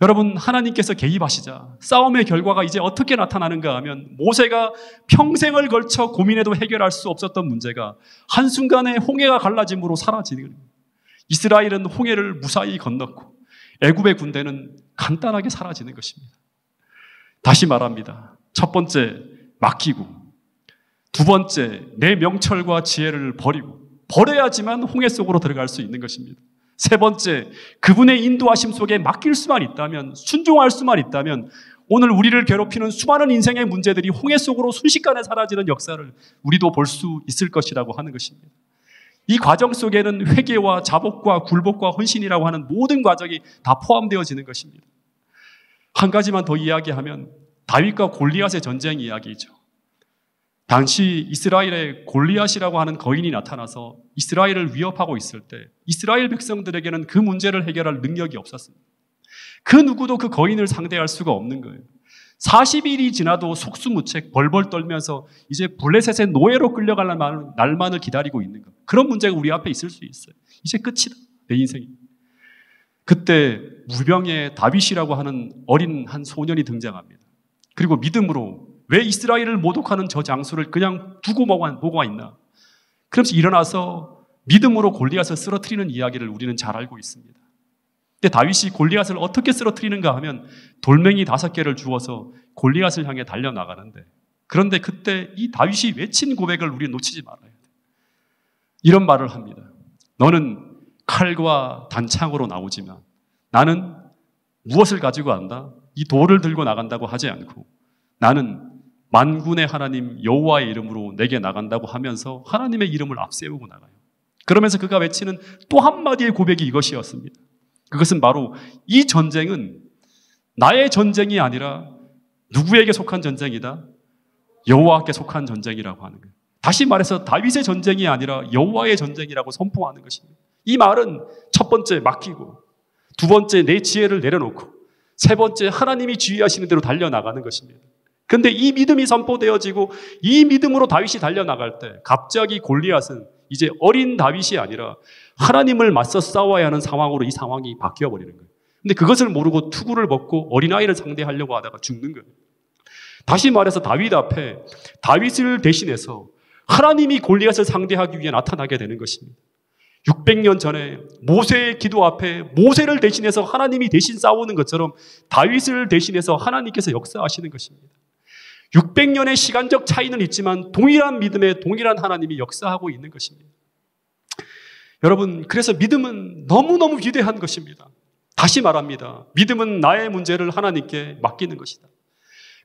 여러분, 하나님께서 개입하시자 싸움의 결과가 이제 어떻게 나타나는가 하면 모세가 평생을 걸쳐 고민해도 해결할 수 없었던 문제가 한순간에 홍해가 갈라짐으로 사라지는 거예요. 이스라엘은 홍해를 무사히 건넜고 애굽의 군대는 간단하게 사라지는 것입니다. 다시 말합니다. 첫 번째, 맡기고, 두 번째, 내 명철과 지혜를 버려야지만 홍해 속으로 들어갈 수 있는 것입니다. 세 번째, 그분의 인도하심 속에 맡길 수만 있다면, 순종할 수만 있다면 오늘 우리를 괴롭히는 수많은 인생의 문제들이 홍해 속으로 순식간에 사라지는 역사를 우리도 볼 수 있을 것이라고 하는 것입니다. 이 과정 속에는 회개와 자복과 굴복과 헌신이라고 하는 모든 과정이 다 포함되어지는 것입니다. 한 가지만 더 이야기하면 다윗과 골리앗의 전쟁 이야기이죠. 당시 이스라엘에 골리앗이라고 하는 거인이 나타나서 이스라엘을 위협하고 있을 때 이스라엘 백성들에게는 그 문제를 해결할 능력이 없었습니다. 그 누구도 그 거인을 상대할 수가 없는 거예요. 40일이 지나도 속수무책 벌벌 떨면서 이제 블레셋의 노예로 끌려갈 날만을 기다리고 있는 것. 그런 문제가 우리 앞에 있을 수 있어요. 이제 끝이다, 내 인생이. 그때 무병의 다윗이라고 하는 어린 한 소년이 등장합니다. 그리고 믿음으로 왜 이스라엘을 모독하는 저 장수를 그냥 두고 보고가 있나? 그러면서 일어나서 믿음으로 골리앗을 쓰러뜨리는 이야기를 우리는 잘 알고 있습니다. 근데 다윗이 골리앗을 어떻게 쓰러뜨리는가 하면 돌멩이 5개를 주어서 골리앗을 향해 달려나가는데, 그런데 그때 이 다윗이 외친 고백을 우리는 놓치지 말아야 돼. 이런 말을 합니다. 너는 칼과 단창으로 나오지만 나는 무엇을 가지고 간다? 이 돌을 들고 나간다고 하지 않고 나는 만군의 하나님 여호와의 이름으로 내게 나간다고 하면서 하나님의 이름을 앞세우고 나가요. 그러면서 그가 외치는 또 한마디의 고백이 이것이었습니다. 그것은 바로 이 전쟁은 나의 전쟁이 아니라 누구에게 속한 전쟁이다? 여호와께 속한 전쟁이라고 하는 거예요. 다시 말해서 다윗의 전쟁이 아니라 여호와의 전쟁이라고 선포하는 것입니다. 이 말은 첫 번째 맡기고, 두 번째 내 지혜를 내려놓고, 세 번째 하나님이 지휘하시는 대로 달려나가는 것입니다. 그런데 이 믿음이 선포되어지고 이 믿음으로 다윗이 달려나갈 때 갑자기 골리앗은 이제 어린 다윗이 아니라 하나님을 맞서 싸워야 하는 상황으로 이 상황이 바뀌어버리는 거예요. 근데 그것을 모르고 투구를 먹고 어린아이를 상대하려고 하다가 죽는 거예요. 다시 말해서 다윗 앞에 다윗을 대신해서 하나님이 골리앗을 상대하기 위해 나타나게 되는 것입니다. 600년 전에 모세의 기도 앞에 모세를 대신해서 하나님이 대신 싸우는 것처럼 다윗을 대신해서 하나님께서 역사하시는 것입니다. 600년의 시간적 차이는 있지만 동일한 믿음에 동일한 하나님이 역사하고 있는 것입니다. 여러분, 그래서 믿음은 너무너무 위대한 것입니다. 다시 말합니다. 믿음은 나의 문제를 하나님께 맡기는 것이다.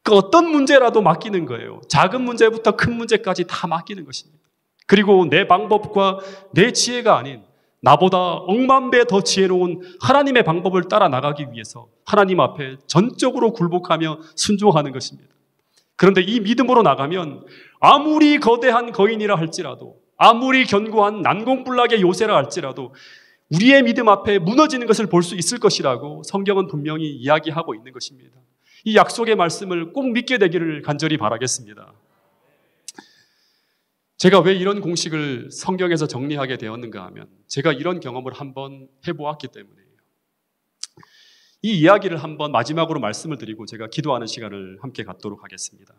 그 어떤 문제라도 맡기는 거예요. 작은 문제부터 큰 문제까지 다 맡기는 것입니다. 그리고 내 방법과 내 지혜가 아닌 나보다 억만 배 더 지혜로운 하나님의 방법을 따라 나가기 위해서 하나님 앞에 전적으로 굴복하며 순종하는 것입니다. 그런데 이 믿음으로 나가면 아무리 거대한 거인이라 할지라도, 아무리 견고한 난공불락의 요새라 할지라도 우리의 믿음 앞에 무너지는 것을 볼 수 있을 것이라고 성경은 분명히 이야기하고 있는 것입니다. 이 약속의 말씀을 꼭 믿게 되기를 간절히 바라겠습니다. 제가 왜 이런 공식을 성경에서 정리하게 되었는가 하면 제가 이런 경험을 한번 해보았기 때문이에요. 이 이야기를 한번 마지막으로 말씀을 드리고 제가 기도하는 시간을 함께 갖도록 하겠습니다.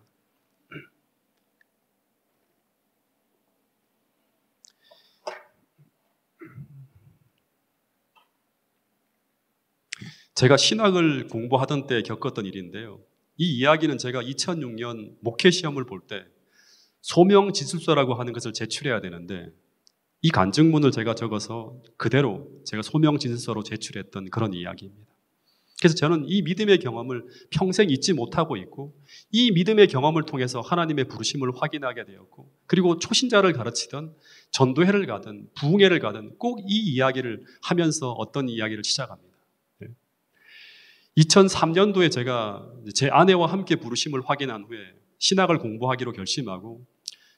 제가 신학을 공부하던 때 겪었던 일인데요. 이 이야기는 제가 2006년 목회 시험을 볼 때 소명 진술서라고 하는 것을 제출해야 되는데 이 간증문을 제가 적어서 그대로 제가 소명 진술서로 제출했던 그런 이야기입니다. 그래서 저는 이 믿음의 경험을 평생 잊지 못하고 있고 이 믿음의 경험을 통해서 하나님의 부르심을 확인하게 되었고 그리고 초신자를 가르치던 전도회를 가든 부흥회를 가든 꼭 이 이야기를 하면서 어떤 이야기를 시작합니다. 2003년도에 제가 제 아내와 함께 부르심을 확인한 후에 신학을 공부하기로 결심하고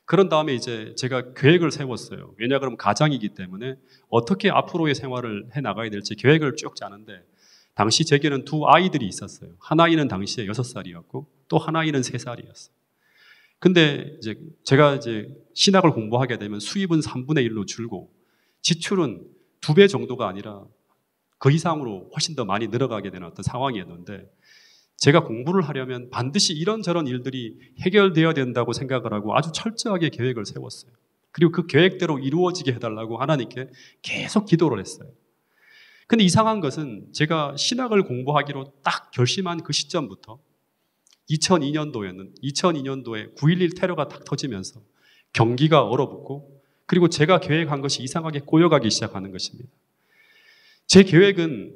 그런 다음에 이제 제가 계획을 세웠어요. 왜냐 그러면 가장이기 때문에 어떻게 앞으로의 생활을 해나가야 될지 계획을 쭉 짜는데 당시 제게는 두 아이들이 있었어요. 한 아이는 당시에 6살이었고 또 한 아이는 3살이었어요. 근데 이제 제가 신학을 공부하게 되면 수입은 3분의 1로 줄고 지출은 2배 정도가 아니라 그 이상으로 훨씬 더 많이 늘어가게 되는 어떤 상황이었는데 제가 공부를 하려면 반드시 이런저런 일들이 해결되어야 된다고 생각을 하고 아주 철저하게 계획을 세웠어요. 그리고 그 계획대로 이루어지게 해달라고 하나님께 계속 기도를 했어요. 근데 이상한 것은 제가 신학을 공부하기로 딱 결심한 그 시점부터 2002년도에 9.11 테러가 딱 터지면서 경기가 얼어붙고 그리고 제가 계획한 것이 이상하게 꼬여가기 시작하는 것입니다. 제 계획은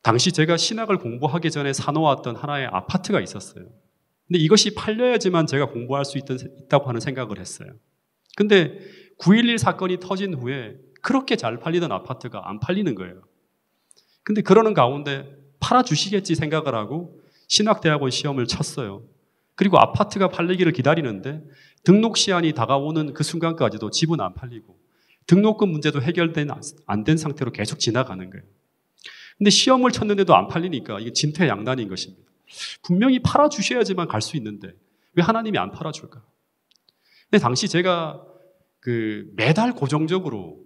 당시 제가 신학을 공부하기 전에 사놓았던 하나의 아파트가 있었어요. 근데 이것이 팔려야지만 제가 공부할 수 있다고 하는 생각을 했어요. 근데 9.11 사건이 터진 후에 그렇게 잘 팔리던 아파트가 안 팔리는 거예요. 근데 그러는 가운데 팔아주시겠지 생각을 하고 신학대학원 시험을 쳤어요. 그리고 아파트가 팔리기를 기다리는데 등록 시한이 다가오는 그 순간까지도 집은 안 팔리고 등록금 문제도 안 된 상태로 계속 지나가는 거예요. 근데 시험을 쳤는데도 안 팔리니까 이게 진퇴양난인 것입니다. 분명히 팔아주셔야지만 갈 수 있는데 왜 하나님이 안 팔아줄까? 근데 당시 제가 매달 고정적으로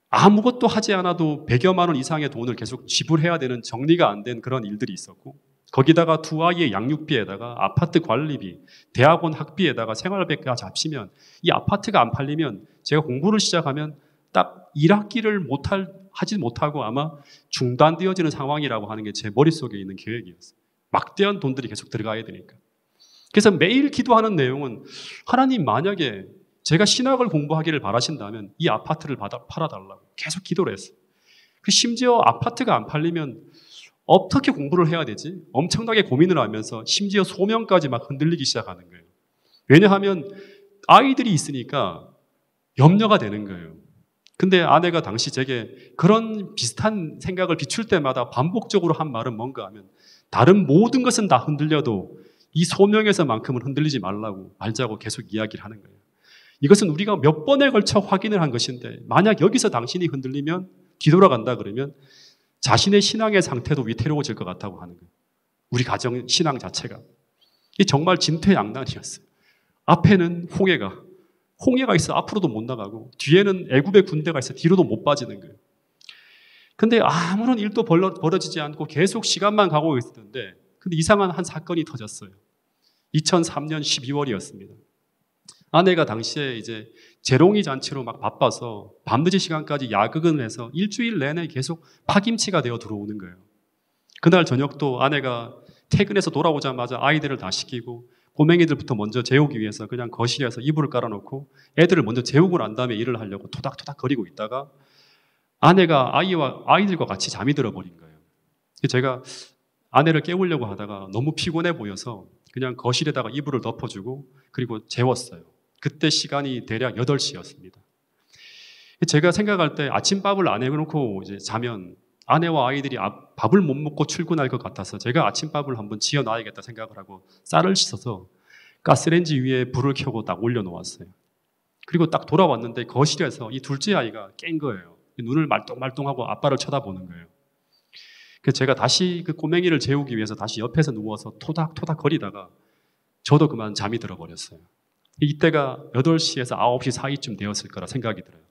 아무것도 하지 않아도 100여만 원 이상의 돈을 계속 지불해야 되는 정리가 안 된 그런 일들이 있었고 거기다가 두 아이의 양육비에다가 아파트 관리비, 대학원 학비에다가 생활비까지 합치면 이 아파트가 안 팔리면 제가 공부를 시작하면 딱 1학기를 하지 못하고 아마 중단되어지는 상황이라고 하는 게 제 머릿속에 있는 계획이었어요. 막대한 돈들이 계속 들어가야 되니까. 그래서 매일 기도하는 내용은 하나님 만약에 제가 신학을 공부하기를 바라신다면 이 아파트를 팔아달라고 계속 기도를 했어요. 심지어 아파트가 안 팔리면 어떻게 공부를 해야 되지? 엄청나게 고민을 하면서 심지어 소명까지 막 흔들리기 시작하는 거예요. 왜냐하면 아이들이 있으니까 염려가 되는 거예요. 근데 아내가 당시 제게 그런 비슷한 생각을 비출 때마다 반복적으로 한 말은 뭔가 하면 다른 모든 것은 다 흔들려도 이 소명에서만큼은 흔들리지 말자고 계속 이야기를 하는 거예요. 이것은 우리가 몇 번에 걸쳐 확인을 한 것인데 만약 여기서 당신이 흔들리면 뒤돌아간다 그러면 자신의 신앙의 상태도 위태로워질 것 같다고 하는 거예요. 우리 가정 신앙 자체가. 이게 정말 진퇴양난이었어요. 앞에는 홍해가 있어 앞으로도 못 나가고 뒤에는 애굽의 군대가 있어 뒤로도 못 빠지는 거예요. 근데 아무런 일도 벌어지지 않고 계속 시간만 가고 있었는데 근데 이상한 한 사건이 터졌어요. 2003년 12월이었습니다. 아내가 당시에 이제 재롱이 잔치로 막 바빠서 밤늦은 시간까지 야근을 해서 일주일 내내 계속 파김치가 되어 들어오는 거예요. 그날 저녁도 아내가 퇴근해서 돌아오자마자 아이들을 다 시키고 꼬맹이들부터 먼저 재우기 위해서 그냥 거실에서 이불을 깔아놓고 애들을 먼저 재우고 난 다음에 일을 하려고 토닥토닥 거리고 있다가 아내가 아이들과 같이 잠이 들어버린 거예요. 제가 아내를 깨우려고 하다가 너무 피곤해 보여서 그냥 거실에다가 이불을 덮어주고 그리고 재웠어요. 그때 시간이 대략 8시였습니다. 제가 생각할 때 아침밥을 안 해놓고 이제 자면 아내와 아이들이 밥을 못 먹고 출근할 것 같아서 제가 아침밥을 한번 지어놔야겠다 생각을 하고 쌀을 씻어서 가스레인지 위에 불을 켜고 딱 올려놓았어요. 그리고 딱 돌아왔는데 거실에서 이 둘째 아이가 깬 거예요. 눈을 말똥말똥하고 아빠를 쳐다보는 거예요. 그래서 제가 다시 그 꼬맹이를 재우기 위해서 다시 옆에서 누워서 토닥토닥 거리다가 저도 그만 잠이 들어버렸어요. 이때가 8시에서 9시 사이쯤 되었을 거라 생각이 들어요.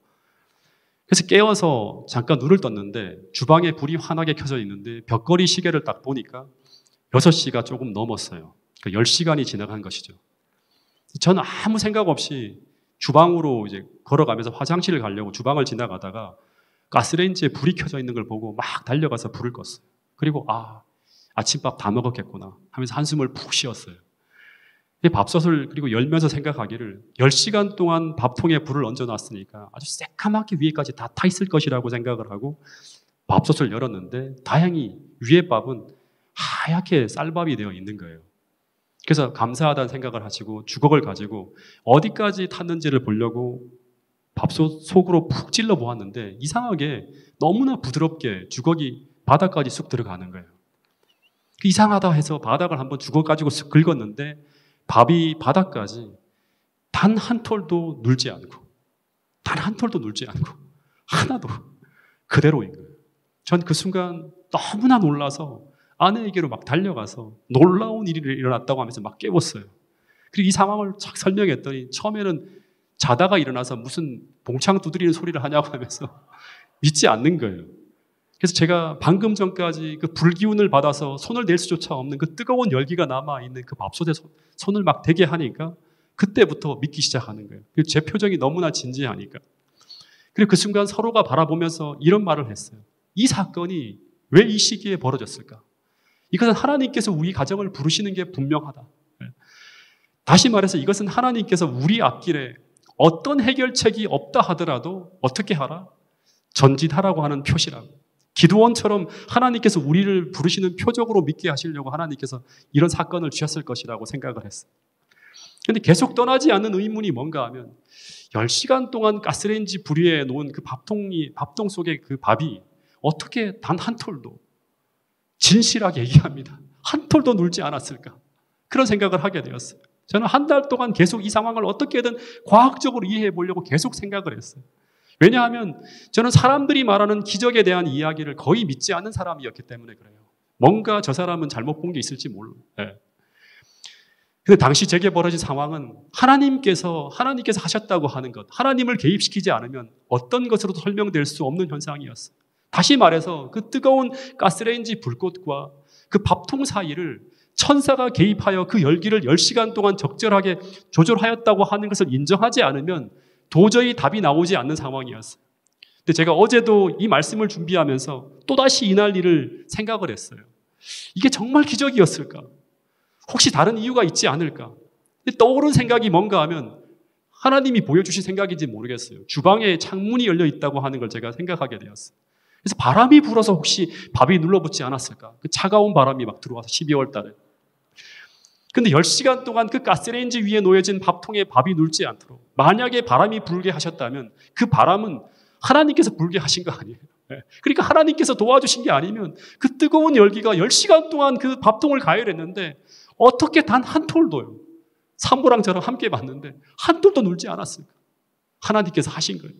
그래서 깨어서 잠깐 눈을 떴는데 주방에 불이 환하게 켜져 있는데 벽걸이 시계를 딱 보니까 6시가 조금 넘었어요. 그러니까 10시간이 지나간 것이죠. 저는 아무 생각 없이 주방으로 이제 걸어가면서 화장실을 가려고 주방을 지나가다가 가스레인지에 불이 켜져 있는 걸 보고 막 달려가서 불을 껐어요. 그리고 아침밥 다 먹었겠구나 하면서 한숨을 푹 쉬었어요. 밥솥을 그리고 열면서 생각하기를 10시간 동안 밥통에 불을 얹어놨으니까 아주 새까맣게 위에까지 다 타 있을 것이라고 생각을 하고 밥솥을 열었는데 다행히 위에 밥은 하얗게 쌀밥이 되어 있는 거예요. 그래서 감사하다는 생각을 하시고 주걱을 가지고 어디까지 탔는지를 보려고 밥솥 속으로 푹 찔러 보았는데 이상하게 너무나 부드럽게 주걱이 바닥까지 쑥 들어가는 거예요. 이상하다 해서 바닥을 한번 주걱 가지고 쓱 긁었는데 밥이 바닥까지 단 한 톨도 눌지 않고 하나도 그대로인 거예요. 전 그 순간 너무나 놀라서 아내에게로 막 달려가서 놀라운 일이 일어났다고 하면서 막 깨웠어요. 그리고 이 상황을 착 설명했더니 처음에는 자다가 일어나서 무슨 봉창 두드리는 소리를 하냐고 하면서 믿지 않는 거예요. 그래서 제가 방금 전까지 그 불기운을 받아서 손을 댈 수조차 없는 그 뜨거운 열기가 남아있는 그 밥솥에 손을 막 대게 하니까 그때부터 믿기 시작하는 거예요. 제 표정이 너무나 진지하니까. 그리고 그 순간 서로가 바라보면서 이런 말을 했어요. 이 사건이 왜 이 시기에 벌어졌을까? 이것은 하나님께서 우리 가정을 부르시는 게 분명하다. 다시 말해서 이것은 하나님께서 우리 앞길에 어떤 해결책이 없다 하더라도 어떻게 하라? 전진하라고 하는 표시라고. 기드온처럼 하나님께서 우리를 부르시는 표적으로 믿게 하시려고 하나님께서 이런 사건을 주셨을 것이라고 생각을 했어요. 그런데 계속 떠나지 않는 의문이 뭔가 하면 10시간 동안 가스레인지 불 위에 놓은 그 밥통 속에 그 밥이 어떻게 단 한 톨도 진실하게 얘기합니다. 한 톨도 눌지 않았을까? 그런 생각을 하게 되었어요. 저는 한 달 동안 계속 이 상황을 어떻게든 과학적으로 이해해 보려고 계속 생각을 했어요. 왜냐하면 저는 사람들이 말하는 기적에 대한 이야기를 거의 믿지 않는 사람이었기 때문에 그래요. 뭔가 저 사람은 잘못 본 게 있을지 몰라요. 근데 당시 제게 벌어진 상황은 하나님께서 하셨다고 하는 것, 하나님을 개입시키지 않으면 어떤 것으로도 설명될 수 없는 현상이었어요. 다시 말해서 그 뜨거운 가스레인지 불꽃과 그 밥통 사이를 천사가 개입하여 그 열기를 10시간 동안 적절하게 조절하였다고 하는 것을 인정하지 않으면 도저히 답이 나오지 않는 상황이었어요. 근데 제가 어제도 이 말씀을 준비하면서 또다시 이날 일을 생각을 했어요. 이게 정말 기적이었을까? 혹시 다른 이유가 있지 않을까? 근데 떠오른 생각이 뭔가 하면 하나님이 보여주신 생각인지 모르겠어요. 주방에 창문이 열려 있다고 하는 걸 제가 생각하게 되었어요. 그래서 바람이 불어서 혹시 밥이 눌러붙지 않았을까? 그 차가운 바람이 막 들어와서 12월 달에. 근데 10시간 동안 그 가스레인지 위에 놓여진 밥통에 밥이 눌지 않도록 만약에 바람이 불게 하셨다면 그 바람은 하나님께서 불게 하신 거 아니에요. 그러니까 하나님께서 도와주신 게 아니면 그 뜨거운 열기가 10시간 동안 그 밥통을 가열했는데 어떻게 단 한 톨도요. 산모랑 저랑 함께 봤는데 한 톨도 눌지 않았을까? 하나님께서 하신 거예요.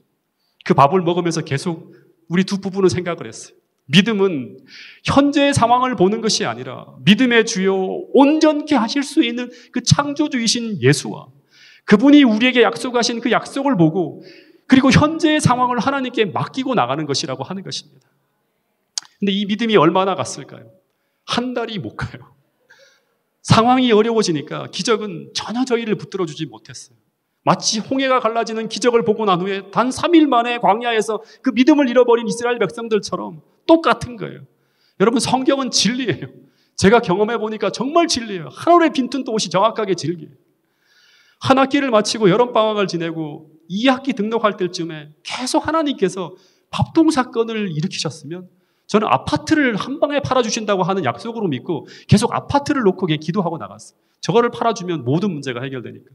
그 밥을 먹으면서 계속 우리 두 부부는 생각을 했어요. 믿음은 현재의 상황을 보는 것이 아니라 믿음의 주요 온전케 하실 수 있는 그 창조주이신 예수와 그분이 우리에게 약속하신 그 약속을 보고 그리고 현재의 상황을 하나님께 맡기고 나가는 것이라고 하는 것입니다. 근데 이 믿음이 얼마나 갔을까요? 한 달이 못 가요. 상황이 어려워지니까 기적은 전혀 저희를 붙들어주지 못했어요. 마치 홍해가 갈라지는 기적을 보고 난 후에 단 3일 만에 광야에서 그 믿음을 잃어버린 이스라엘 백성들처럼 똑같은 거예요. 여러분 성경은 진리예요. 제가 경험해 보니까 정말 진리예요. 한 올의 빈틈도 없이 정확하게 진리예요. 한 학기를 마치고 여름방학을 지내고 2학기 등록할 때쯤에 계속 하나님께서 밥통 사건을 일으키셨으면 저는 아파트를 한 방에 팔아주신다고 하는 약속으로 믿고 계속 아파트를 놓고 기도하고 나갔어요. 저거를 팔아주면 모든 문제가 해결되니까.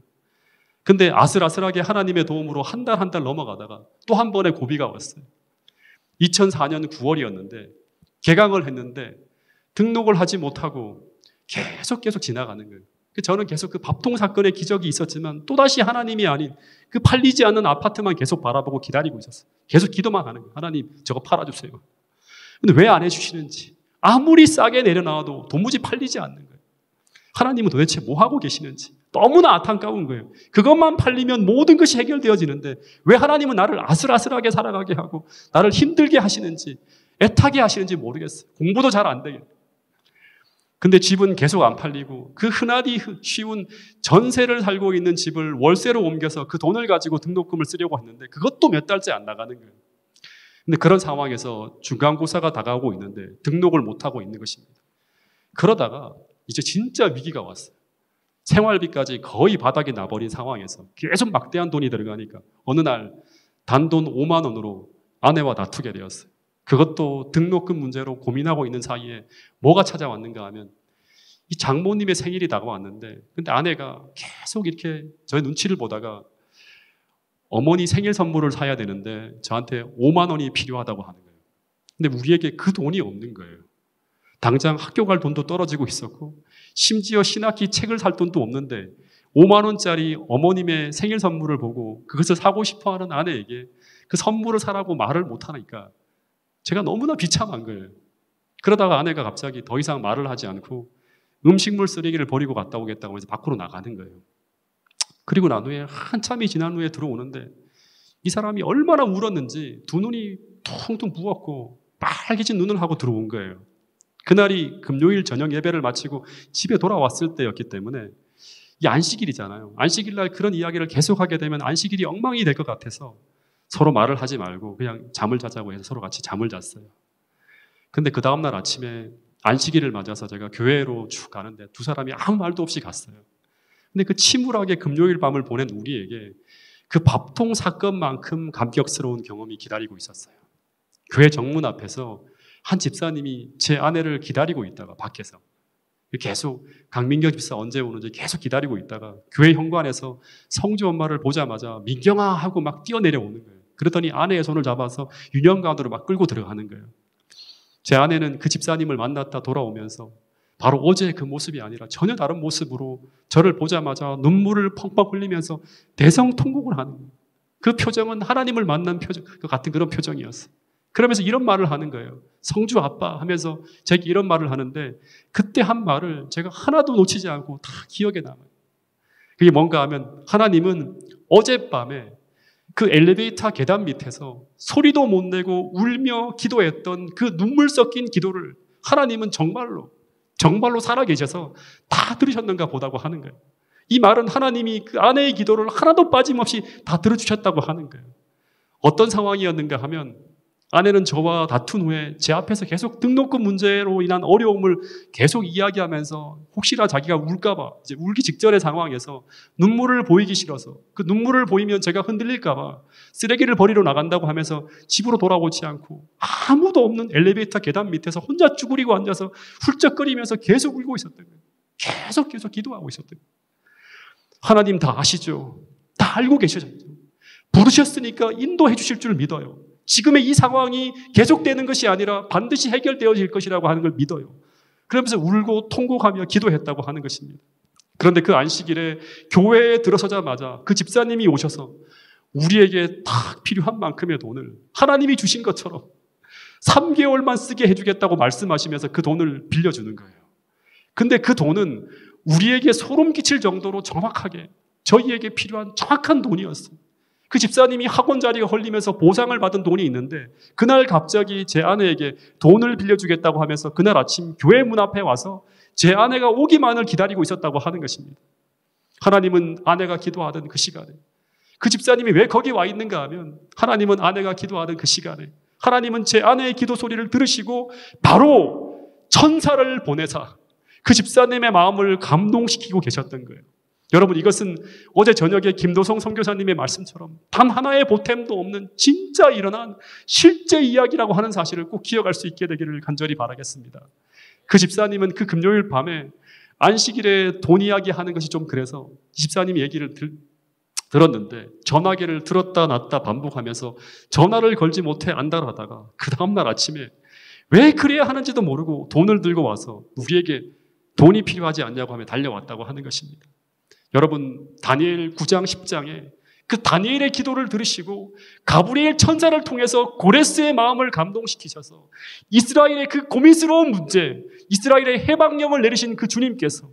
근데 아슬아슬하게 하나님의 도움으로 한 달 한 달 넘어가다가 또 한 번의 고비가 왔어요. 2004년 9월이었는데 개강을 했는데 등록을 하지 못하고 계속 지나가는 거예요. 저는 계속 그 밥통 사건의 기적이 있었지만 또다시 하나님이 아닌 그 팔리지 않는 아파트만 계속 바라보고 기다리고 있었어요. 계속 기도만 하는 거예요. 하나님 저거 팔아주세요. 근데 왜 안 해주시는지 아무리 싸게 내려놔도 도무지 팔리지 않는 거예요. 하나님은 도대체 뭐 하고 계시는지 너무나 안타까운 거예요. 그것만 팔리면 모든 것이 해결되어지는데 왜 하나님은 나를 아슬아슬하게 살아가게 하고 나를 힘들게 하시는지 애타게 하시는지 모르겠어요. 공부도 잘 안 되게. 근데 집은 계속 안 팔리고 그 흔하디 쉬운 전세를 살고 있는 집을 월세로 옮겨서 그 돈을 가지고 등록금을 쓰려고 했는데 그것도 몇 달째 안 나가는 거예요. 근데 그런 상황에서 중간고사가 다가오고 있는데 등록을 못하고 있는 것입니다. 그러다가 이제 진짜 위기가 왔어요. 생활비까지 거의 바닥에 나버린 상황에서 계속 막대한 돈이 들어가니까 어느 날 단돈 5만 원으로 아내와 다투게 되었어요. 그것도 등록금 문제로 고민하고 있는 사이에 뭐가 찾아왔는가 하면 이 장모님의 생일이 다가왔는데 근데 아내가 계속 이렇게 저의 눈치를 보다가 어머니 생일 선물을 사야 되는데 저한테 5만 원이 필요하다고 하는 거예요. 근데 우리에게 그 돈이 없는 거예요. 당장 학교 갈 돈도 떨어지고 있었고 심지어 신학기 책을 살 돈도 없는데 5만 원짜리 어머님의 생일 선물을 보고 그것을 사고 싶어하는 아내에게 그 선물을 사라고 말을 못하니까 제가 너무나 비참한 거예요. 그러다가 아내가 갑자기 더 이상 말을 하지 않고 음식물 쓰레기를 버리고 갔다 오겠다고 해서 밖으로 나가는 거예요. 그리고 난 후에 한참이 지난 후에 들어오는데 이 사람이 얼마나 울었는지 두 눈이 퉁퉁 부었고 빨개진 눈을 하고 들어온 거예요. 그날이 금요일 저녁 예배를 마치고 집에 돌아왔을 때였기 때문에 이 안식일이잖아요. 안식일 날 그런 이야기를 계속하게 되면 안식일이 엉망이 될 것 같아서 서로 말을 하지 말고 그냥 잠을 자자고 해서 서로 같이 잠을 잤어요. 근데 그 다음날 아침에 안식일을 맞아서 제가 교회로 쭉 가는데 두 사람이 아무 말도 없이 갔어요. 근데 그 침울하게 금요일 밤을 보낸 우리에게 그 밥통 사건만큼 감격스러운 경험이 기다리고 있었어요. 교회 정문 앞에서 한 집사님이 제 아내를 기다리고 있다가 밖에서 계속 강민경 집사 언제 오는지 계속 기다리고 있다가 교회 현관에서 성주 엄마를 보자마자 민경아 하고 막 뛰어내려오는 거예요. 그러더니 아내의 손을 잡아서 유년관으로 막 끌고 들어가는 거예요. 제 아내는 그 집사님을 만났다 돌아오면서 바로 어제 그 모습이 아니라 전혀 다른 모습으로 저를 보자마자 눈물을 펑펑 흘리면서 대성통곡을 하는 거예요. 그 표정은 하나님을 만난 표정 같은 그런 표정이었어요. 그러면서 이런 말을 하는 거예요. 성주 아빠 하면서 제게 이런 말을 하는데 그때 한 말을 제가 하나도 놓치지 않고 다 기억에 남아요. 그게 뭔가 하면 하나님은 어젯밤에 그 엘리베이터 계단 밑에서 소리도 못 내고 울며 기도했던 그 눈물 섞인 기도를 하나님은 정말로 살아계셔서 다 들으셨는가 보다고 하는 거예요. 이 말은 하나님이 그 아내의 기도를 하나도 빠짐없이 다 들어주셨다고 하는 거예요. 어떤 상황이었는가 하면 아내는 저와 다툰 후에 제 앞에서 계속 등록금 문제로 인한 어려움을 계속 이야기하면서 혹시나 자기가 울까봐 이제 울기 직전의 상황에서 눈물을 보이기 싫어서 그 눈물을 보이면 제가 흔들릴까봐 쓰레기를 버리러 나간다고 하면서 집으로 돌아오지 않고 아무도 없는 엘리베이터 계단 밑에서 혼자 쭈그리고 앉아서 훌쩍거리면서 계속 울고 있었던 거예요. 계속 기도하고 있었던 거예요. 하나님 다 아시죠? 다 알고 계시죠? 부르셨으니까 인도해 주실 줄 믿어요. 지금의 이 상황이 계속되는 것이 아니라 반드시 해결되어질 것이라고 하는 걸 믿어요. 그러면서 울고 통곡하며 기도했다고 하는 것입니다. 그런데 그 안식일에 교회에 들어서자마자 그 집사님이 오셔서 우리에게 딱 필요한 만큼의 돈을 하나님이 주신 것처럼 3개월만 쓰게 해주겠다고 말씀하시면서 그 돈을 빌려주는 거예요. 근데 그 돈은 우리에게 소름 끼칠 정도로 정확하게 저희에게 필요한 정확한 돈이었어요. 그 집사님이 학원 자리가 헐리면서 보상을 받은 돈이 있는데 그날 갑자기 제 아내에게 돈을 빌려주겠다고 하면서 그날 아침 교회 문 앞에 와서 제 아내가 오기만을 기다리고 있었다고 하는 것입니다. 하나님은 아내가 기도하던 그 시간에 그 집사님이 왜 거기 와 있는가 하면 하나님은 아내가 기도하던 그 시간에 하나님은 제 아내의 기도 소리를 들으시고 바로 천사를 보내사 그 집사님의 마음을 감동시키고 계셨던 거예요. 여러분 이것은 어제 저녁에 김도성 선교사님의 말씀처럼 단 하나의 보탬도 없는 진짜 일어난 실제 이야기라고 하는 사실을 꼭 기억할 수 있게 되기를 간절히 바라겠습니다. 그 집사님은 그 금요일 밤에 안식일에 돈 이야기하는 것이 좀 그래서 집사님 얘기를 들었는데 전화기를 들었다 놨다 반복하면서 전화를 걸지 못해 안달하다가 그 다음날 아침에 왜 그래야 하는지도 모르고 돈을 들고 와서 우리에게 돈이 필요하지 않냐고 하며 달려왔다고 하는 것입니다. 여러분 다니엘 9장 10장에 그 다니엘의 기도를 들으시고 가브리엘 천사를 통해서 고레스의 마음을 감동시키셔서 이스라엘의 그 고민스러운 문제, 이스라엘의 해방령을 내리신 그 주님께서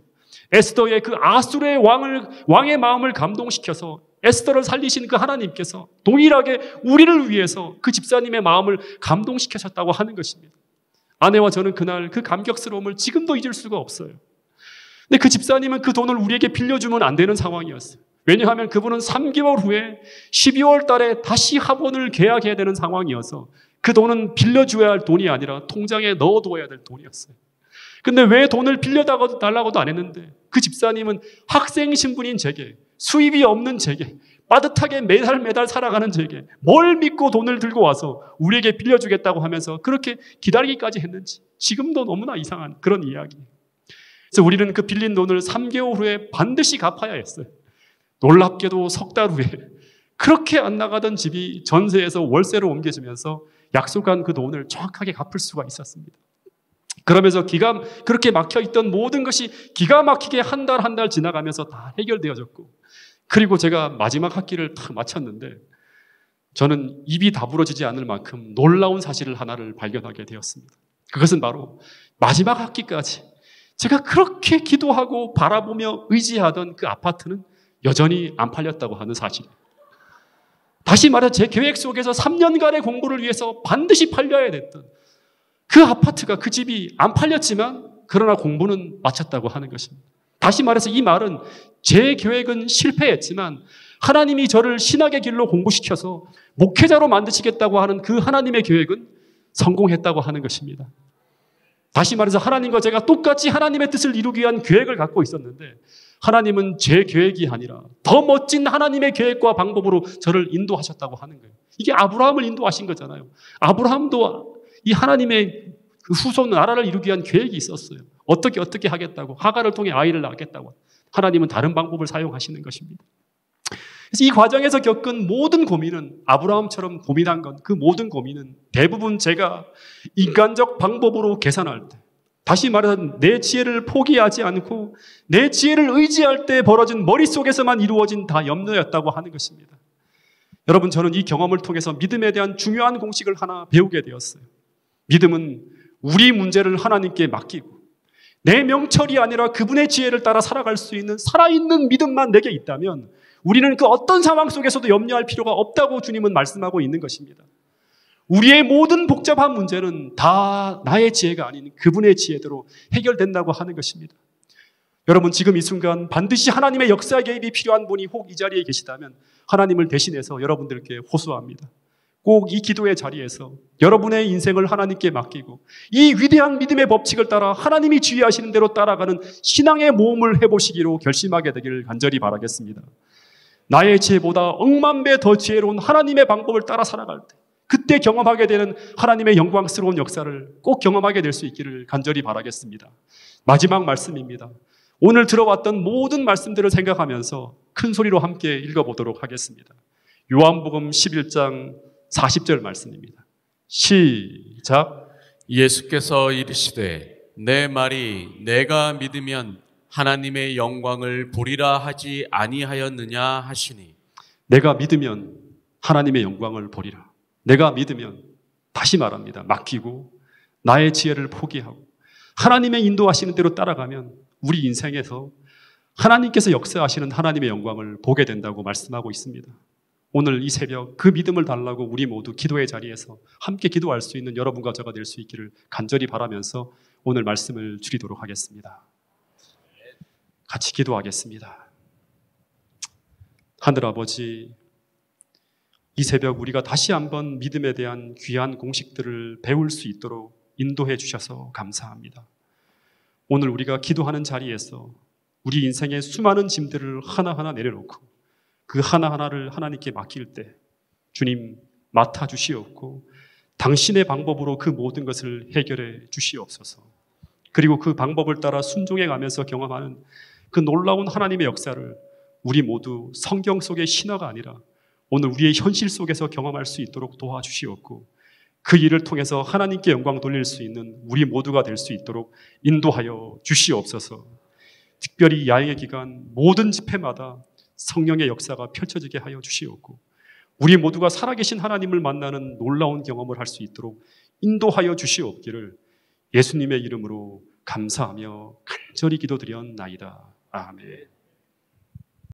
에스더의 그 아수르의 왕의 마음을 감동시켜서 에스더를 살리신 그 하나님께서 동일하게 우리를 위해서 그 집사님의 마음을 감동시키셨다고 하는 것입니다. 아내와 저는 그날 그 감격스러움을 지금도 잊을 수가 없어요. 근데 그 집사님은 그 돈을 우리에게 빌려주면 안 되는 상황이었어요. 왜냐하면 그분은 3개월 후에 12월 달에 다시 학원을 계약해야 되는 상황이어서 그 돈은 빌려줘야 할 돈이 아니라 통장에 넣어두어야 될 돈이었어요. 근데 왜 돈을 빌려달라고도 안 했는데 그 집사님은 학생 신분인 제게 수입이 없는 제게 빠듯하게 매달 살아가는 제게 뭘 믿고 돈을 들고 와서 우리에게 빌려주겠다고 하면서 그렇게 기다리기까지 했는지 지금도 너무나 이상한 그런 이야기. 그래서 우리는 그 빌린 돈을 3개월 후에 반드시 갚아야 했어요. 놀랍게도 석 달 후에 그렇게 안 나가던 집이 전세에서 월세로 옮겨지면서 약속한 그 돈을 정확하게 갚을 수가 있었습니다. 그러면서 그렇게 막혀있던 모든 것이 기가 막히게 한 달 지나가면서 다 해결되어졌고 그리고 제가 마지막 학기를 딱 마쳤는데 저는 입이 다물어지지 않을 만큼 놀라운 사실을 하나를 발견하게 되었습니다. 그것은 바로 마지막 학기까지 제가 그렇게 기도하고 바라보며 의지하던 그 아파트는 여전히 안 팔렸다고 하는 사실. 다시 말해 제 계획 속에서 3년간의 공부를 위해서 반드시 팔려야 됐던 그 아파트가, 그 집이 안 팔렸지만 그러나 공부는 마쳤다고 하는 것입니다. 다시 말해서 이 말은 제 계획은 실패했지만 하나님이 저를 신학의 길로 공부시켜서 목회자로 만드시겠다고 하는 그 하나님의 계획은 성공했다고 하는 것입니다. 다시 말해서 하나님과 제가 똑같이 하나님의 뜻을 이루기 위한 계획을 갖고 있었는데 하나님은 제 계획이 아니라 더 멋진 하나님의 계획과 방법으로 저를 인도하셨다고 하는 거예요. 이게 아브라함을 인도하신 거잖아요. 아브라함도 이 하나님의 그 후손 나라를 이루기 위한 계획이 있었어요. 어떻게 하겠다고, 하갈을 통해 아이를 낳겠다고. 하나님은 다른 방법을 사용하시는 것입니다. 그래서 이 과정에서 겪은 모든 고민은, 아브라함처럼 고민한 건, 그 모든 고민은 대부분 제가 인간적 방법으로 계산할 때, 다시 말해서 내 지혜를 포기하지 않고 내 지혜를 의지할 때 벌어진 머릿속에서만 이루어진 다 염려였다고 하는 것입니다. 여러분, 저는 이 경험을 통해서 믿음에 대한 중요한 공식을 하나 배우게 되었어요. 믿음은 우리 문제를 하나님께 맡기고 내 명철이 아니라 그분의 지혜를 따라 살아갈 수 있는 살아있는 믿음만 내게 있다면 우리는 그 어떤 상황 속에서도 염려할 필요가 없다고 주님은 말씀하고 있는 것입니다. 우리의 모든 복잡한 문제는 다 나의 지혜가 아닌 그분의 지혜대로 해결된다고 하는 것입니다. 여러분, 지금 이 순간 반드시 하나님의 역사 개입이 필요한 분이 혹 이 자리에 계시다면 하나님을 대신해서 여러분들께 호소합니다. 꼭 이 기도의 자리에서 여러분의 인생을 하나님께 맡기고 이 위대한 믿음의 법칙을 따라 하나님이 지휘하시는 대로 따라가는 신앙의 모험을 해보시기로 결심하게 되기를 간절히 바라겠습니다. 나의 지혜보다 억만 배 더 지혜로운 하나님의 방법을 따라 살아갈 때 그때 경험하게 되는 하나님의 영광스러운 역사를 꼭 경험하게 될 수 있기를 간절히 바라겠습니다. 마지막 말씀입니다. 오늘 들어왔던 모든 말씀들을 생각하면서 큰 소리로 함께 읽어보도록 하겠습니다. 요한복음 11장 40절 말씀입니다. 시작. 예수께서 이르시되 내 말이 내가 믿으면 하나님의 영광을 보리라 하지 아니하였느냐 하시니. 내가 믿으면 하나님의 영광을 보리라. 내가 믿으면, 다시 말합니다, 맡기고 나의 지혜를 포기하고 하나님의 인도하시는 대로 따라가면 우리 인생에서 하나님께서 역사하시는 하나님의 영광을 보게 된다고 말씀하고 있습니다. 오늘 이 새벽 그 믿음을 달라고 우리 모두 기도의 자리에서 함께 기도할 수 있는 여러분과 저가 될 수 있기를 간절히 바라면서 오늘 말씀을 드리도록 하겠습니다. 같이 기도하겠습니다. 하늘아버지, 이 새벽 우리가 다시 한번 믿음에 대한 귀한 공식들을 배울 수 있도록 인도해 주셔서 감사합니다. 오늘 우리가 기도하는 자리에서 우리 인생의 수많은 짐들을 하나하나 내려놓고 그 하나하나를 하나님께 맡길 때 주님 맡아 주시옵고 당신의 방법으로 그 모든 것을 해결해 주시옵소서. 그리고 그 방법을 따라 순종해 가면서 경험하는 그 놀라운 하나님의 역사를 우리 모두 성경 속의 신화가 아니라 오늘 우리의 현실 속에서 경험할 수 있도록 도와주시옵고 그 일을 통해서 하나님께 영광 돌릴 수 있는 우리 모두가 될 수 있도록 인도하여 주시옵소서. 특별히 야행의 기간 모든 집회마다 성령의 역사가 펼쳐지게 하여 주시옵고 우리 모두가 살아계신 하나님을 만나는 놀라운 경험을 할 수 있도록 인도하여 주시옵기를 예수님의 이름으로 감사하며 간절히 기도드렸나이다. 아멘.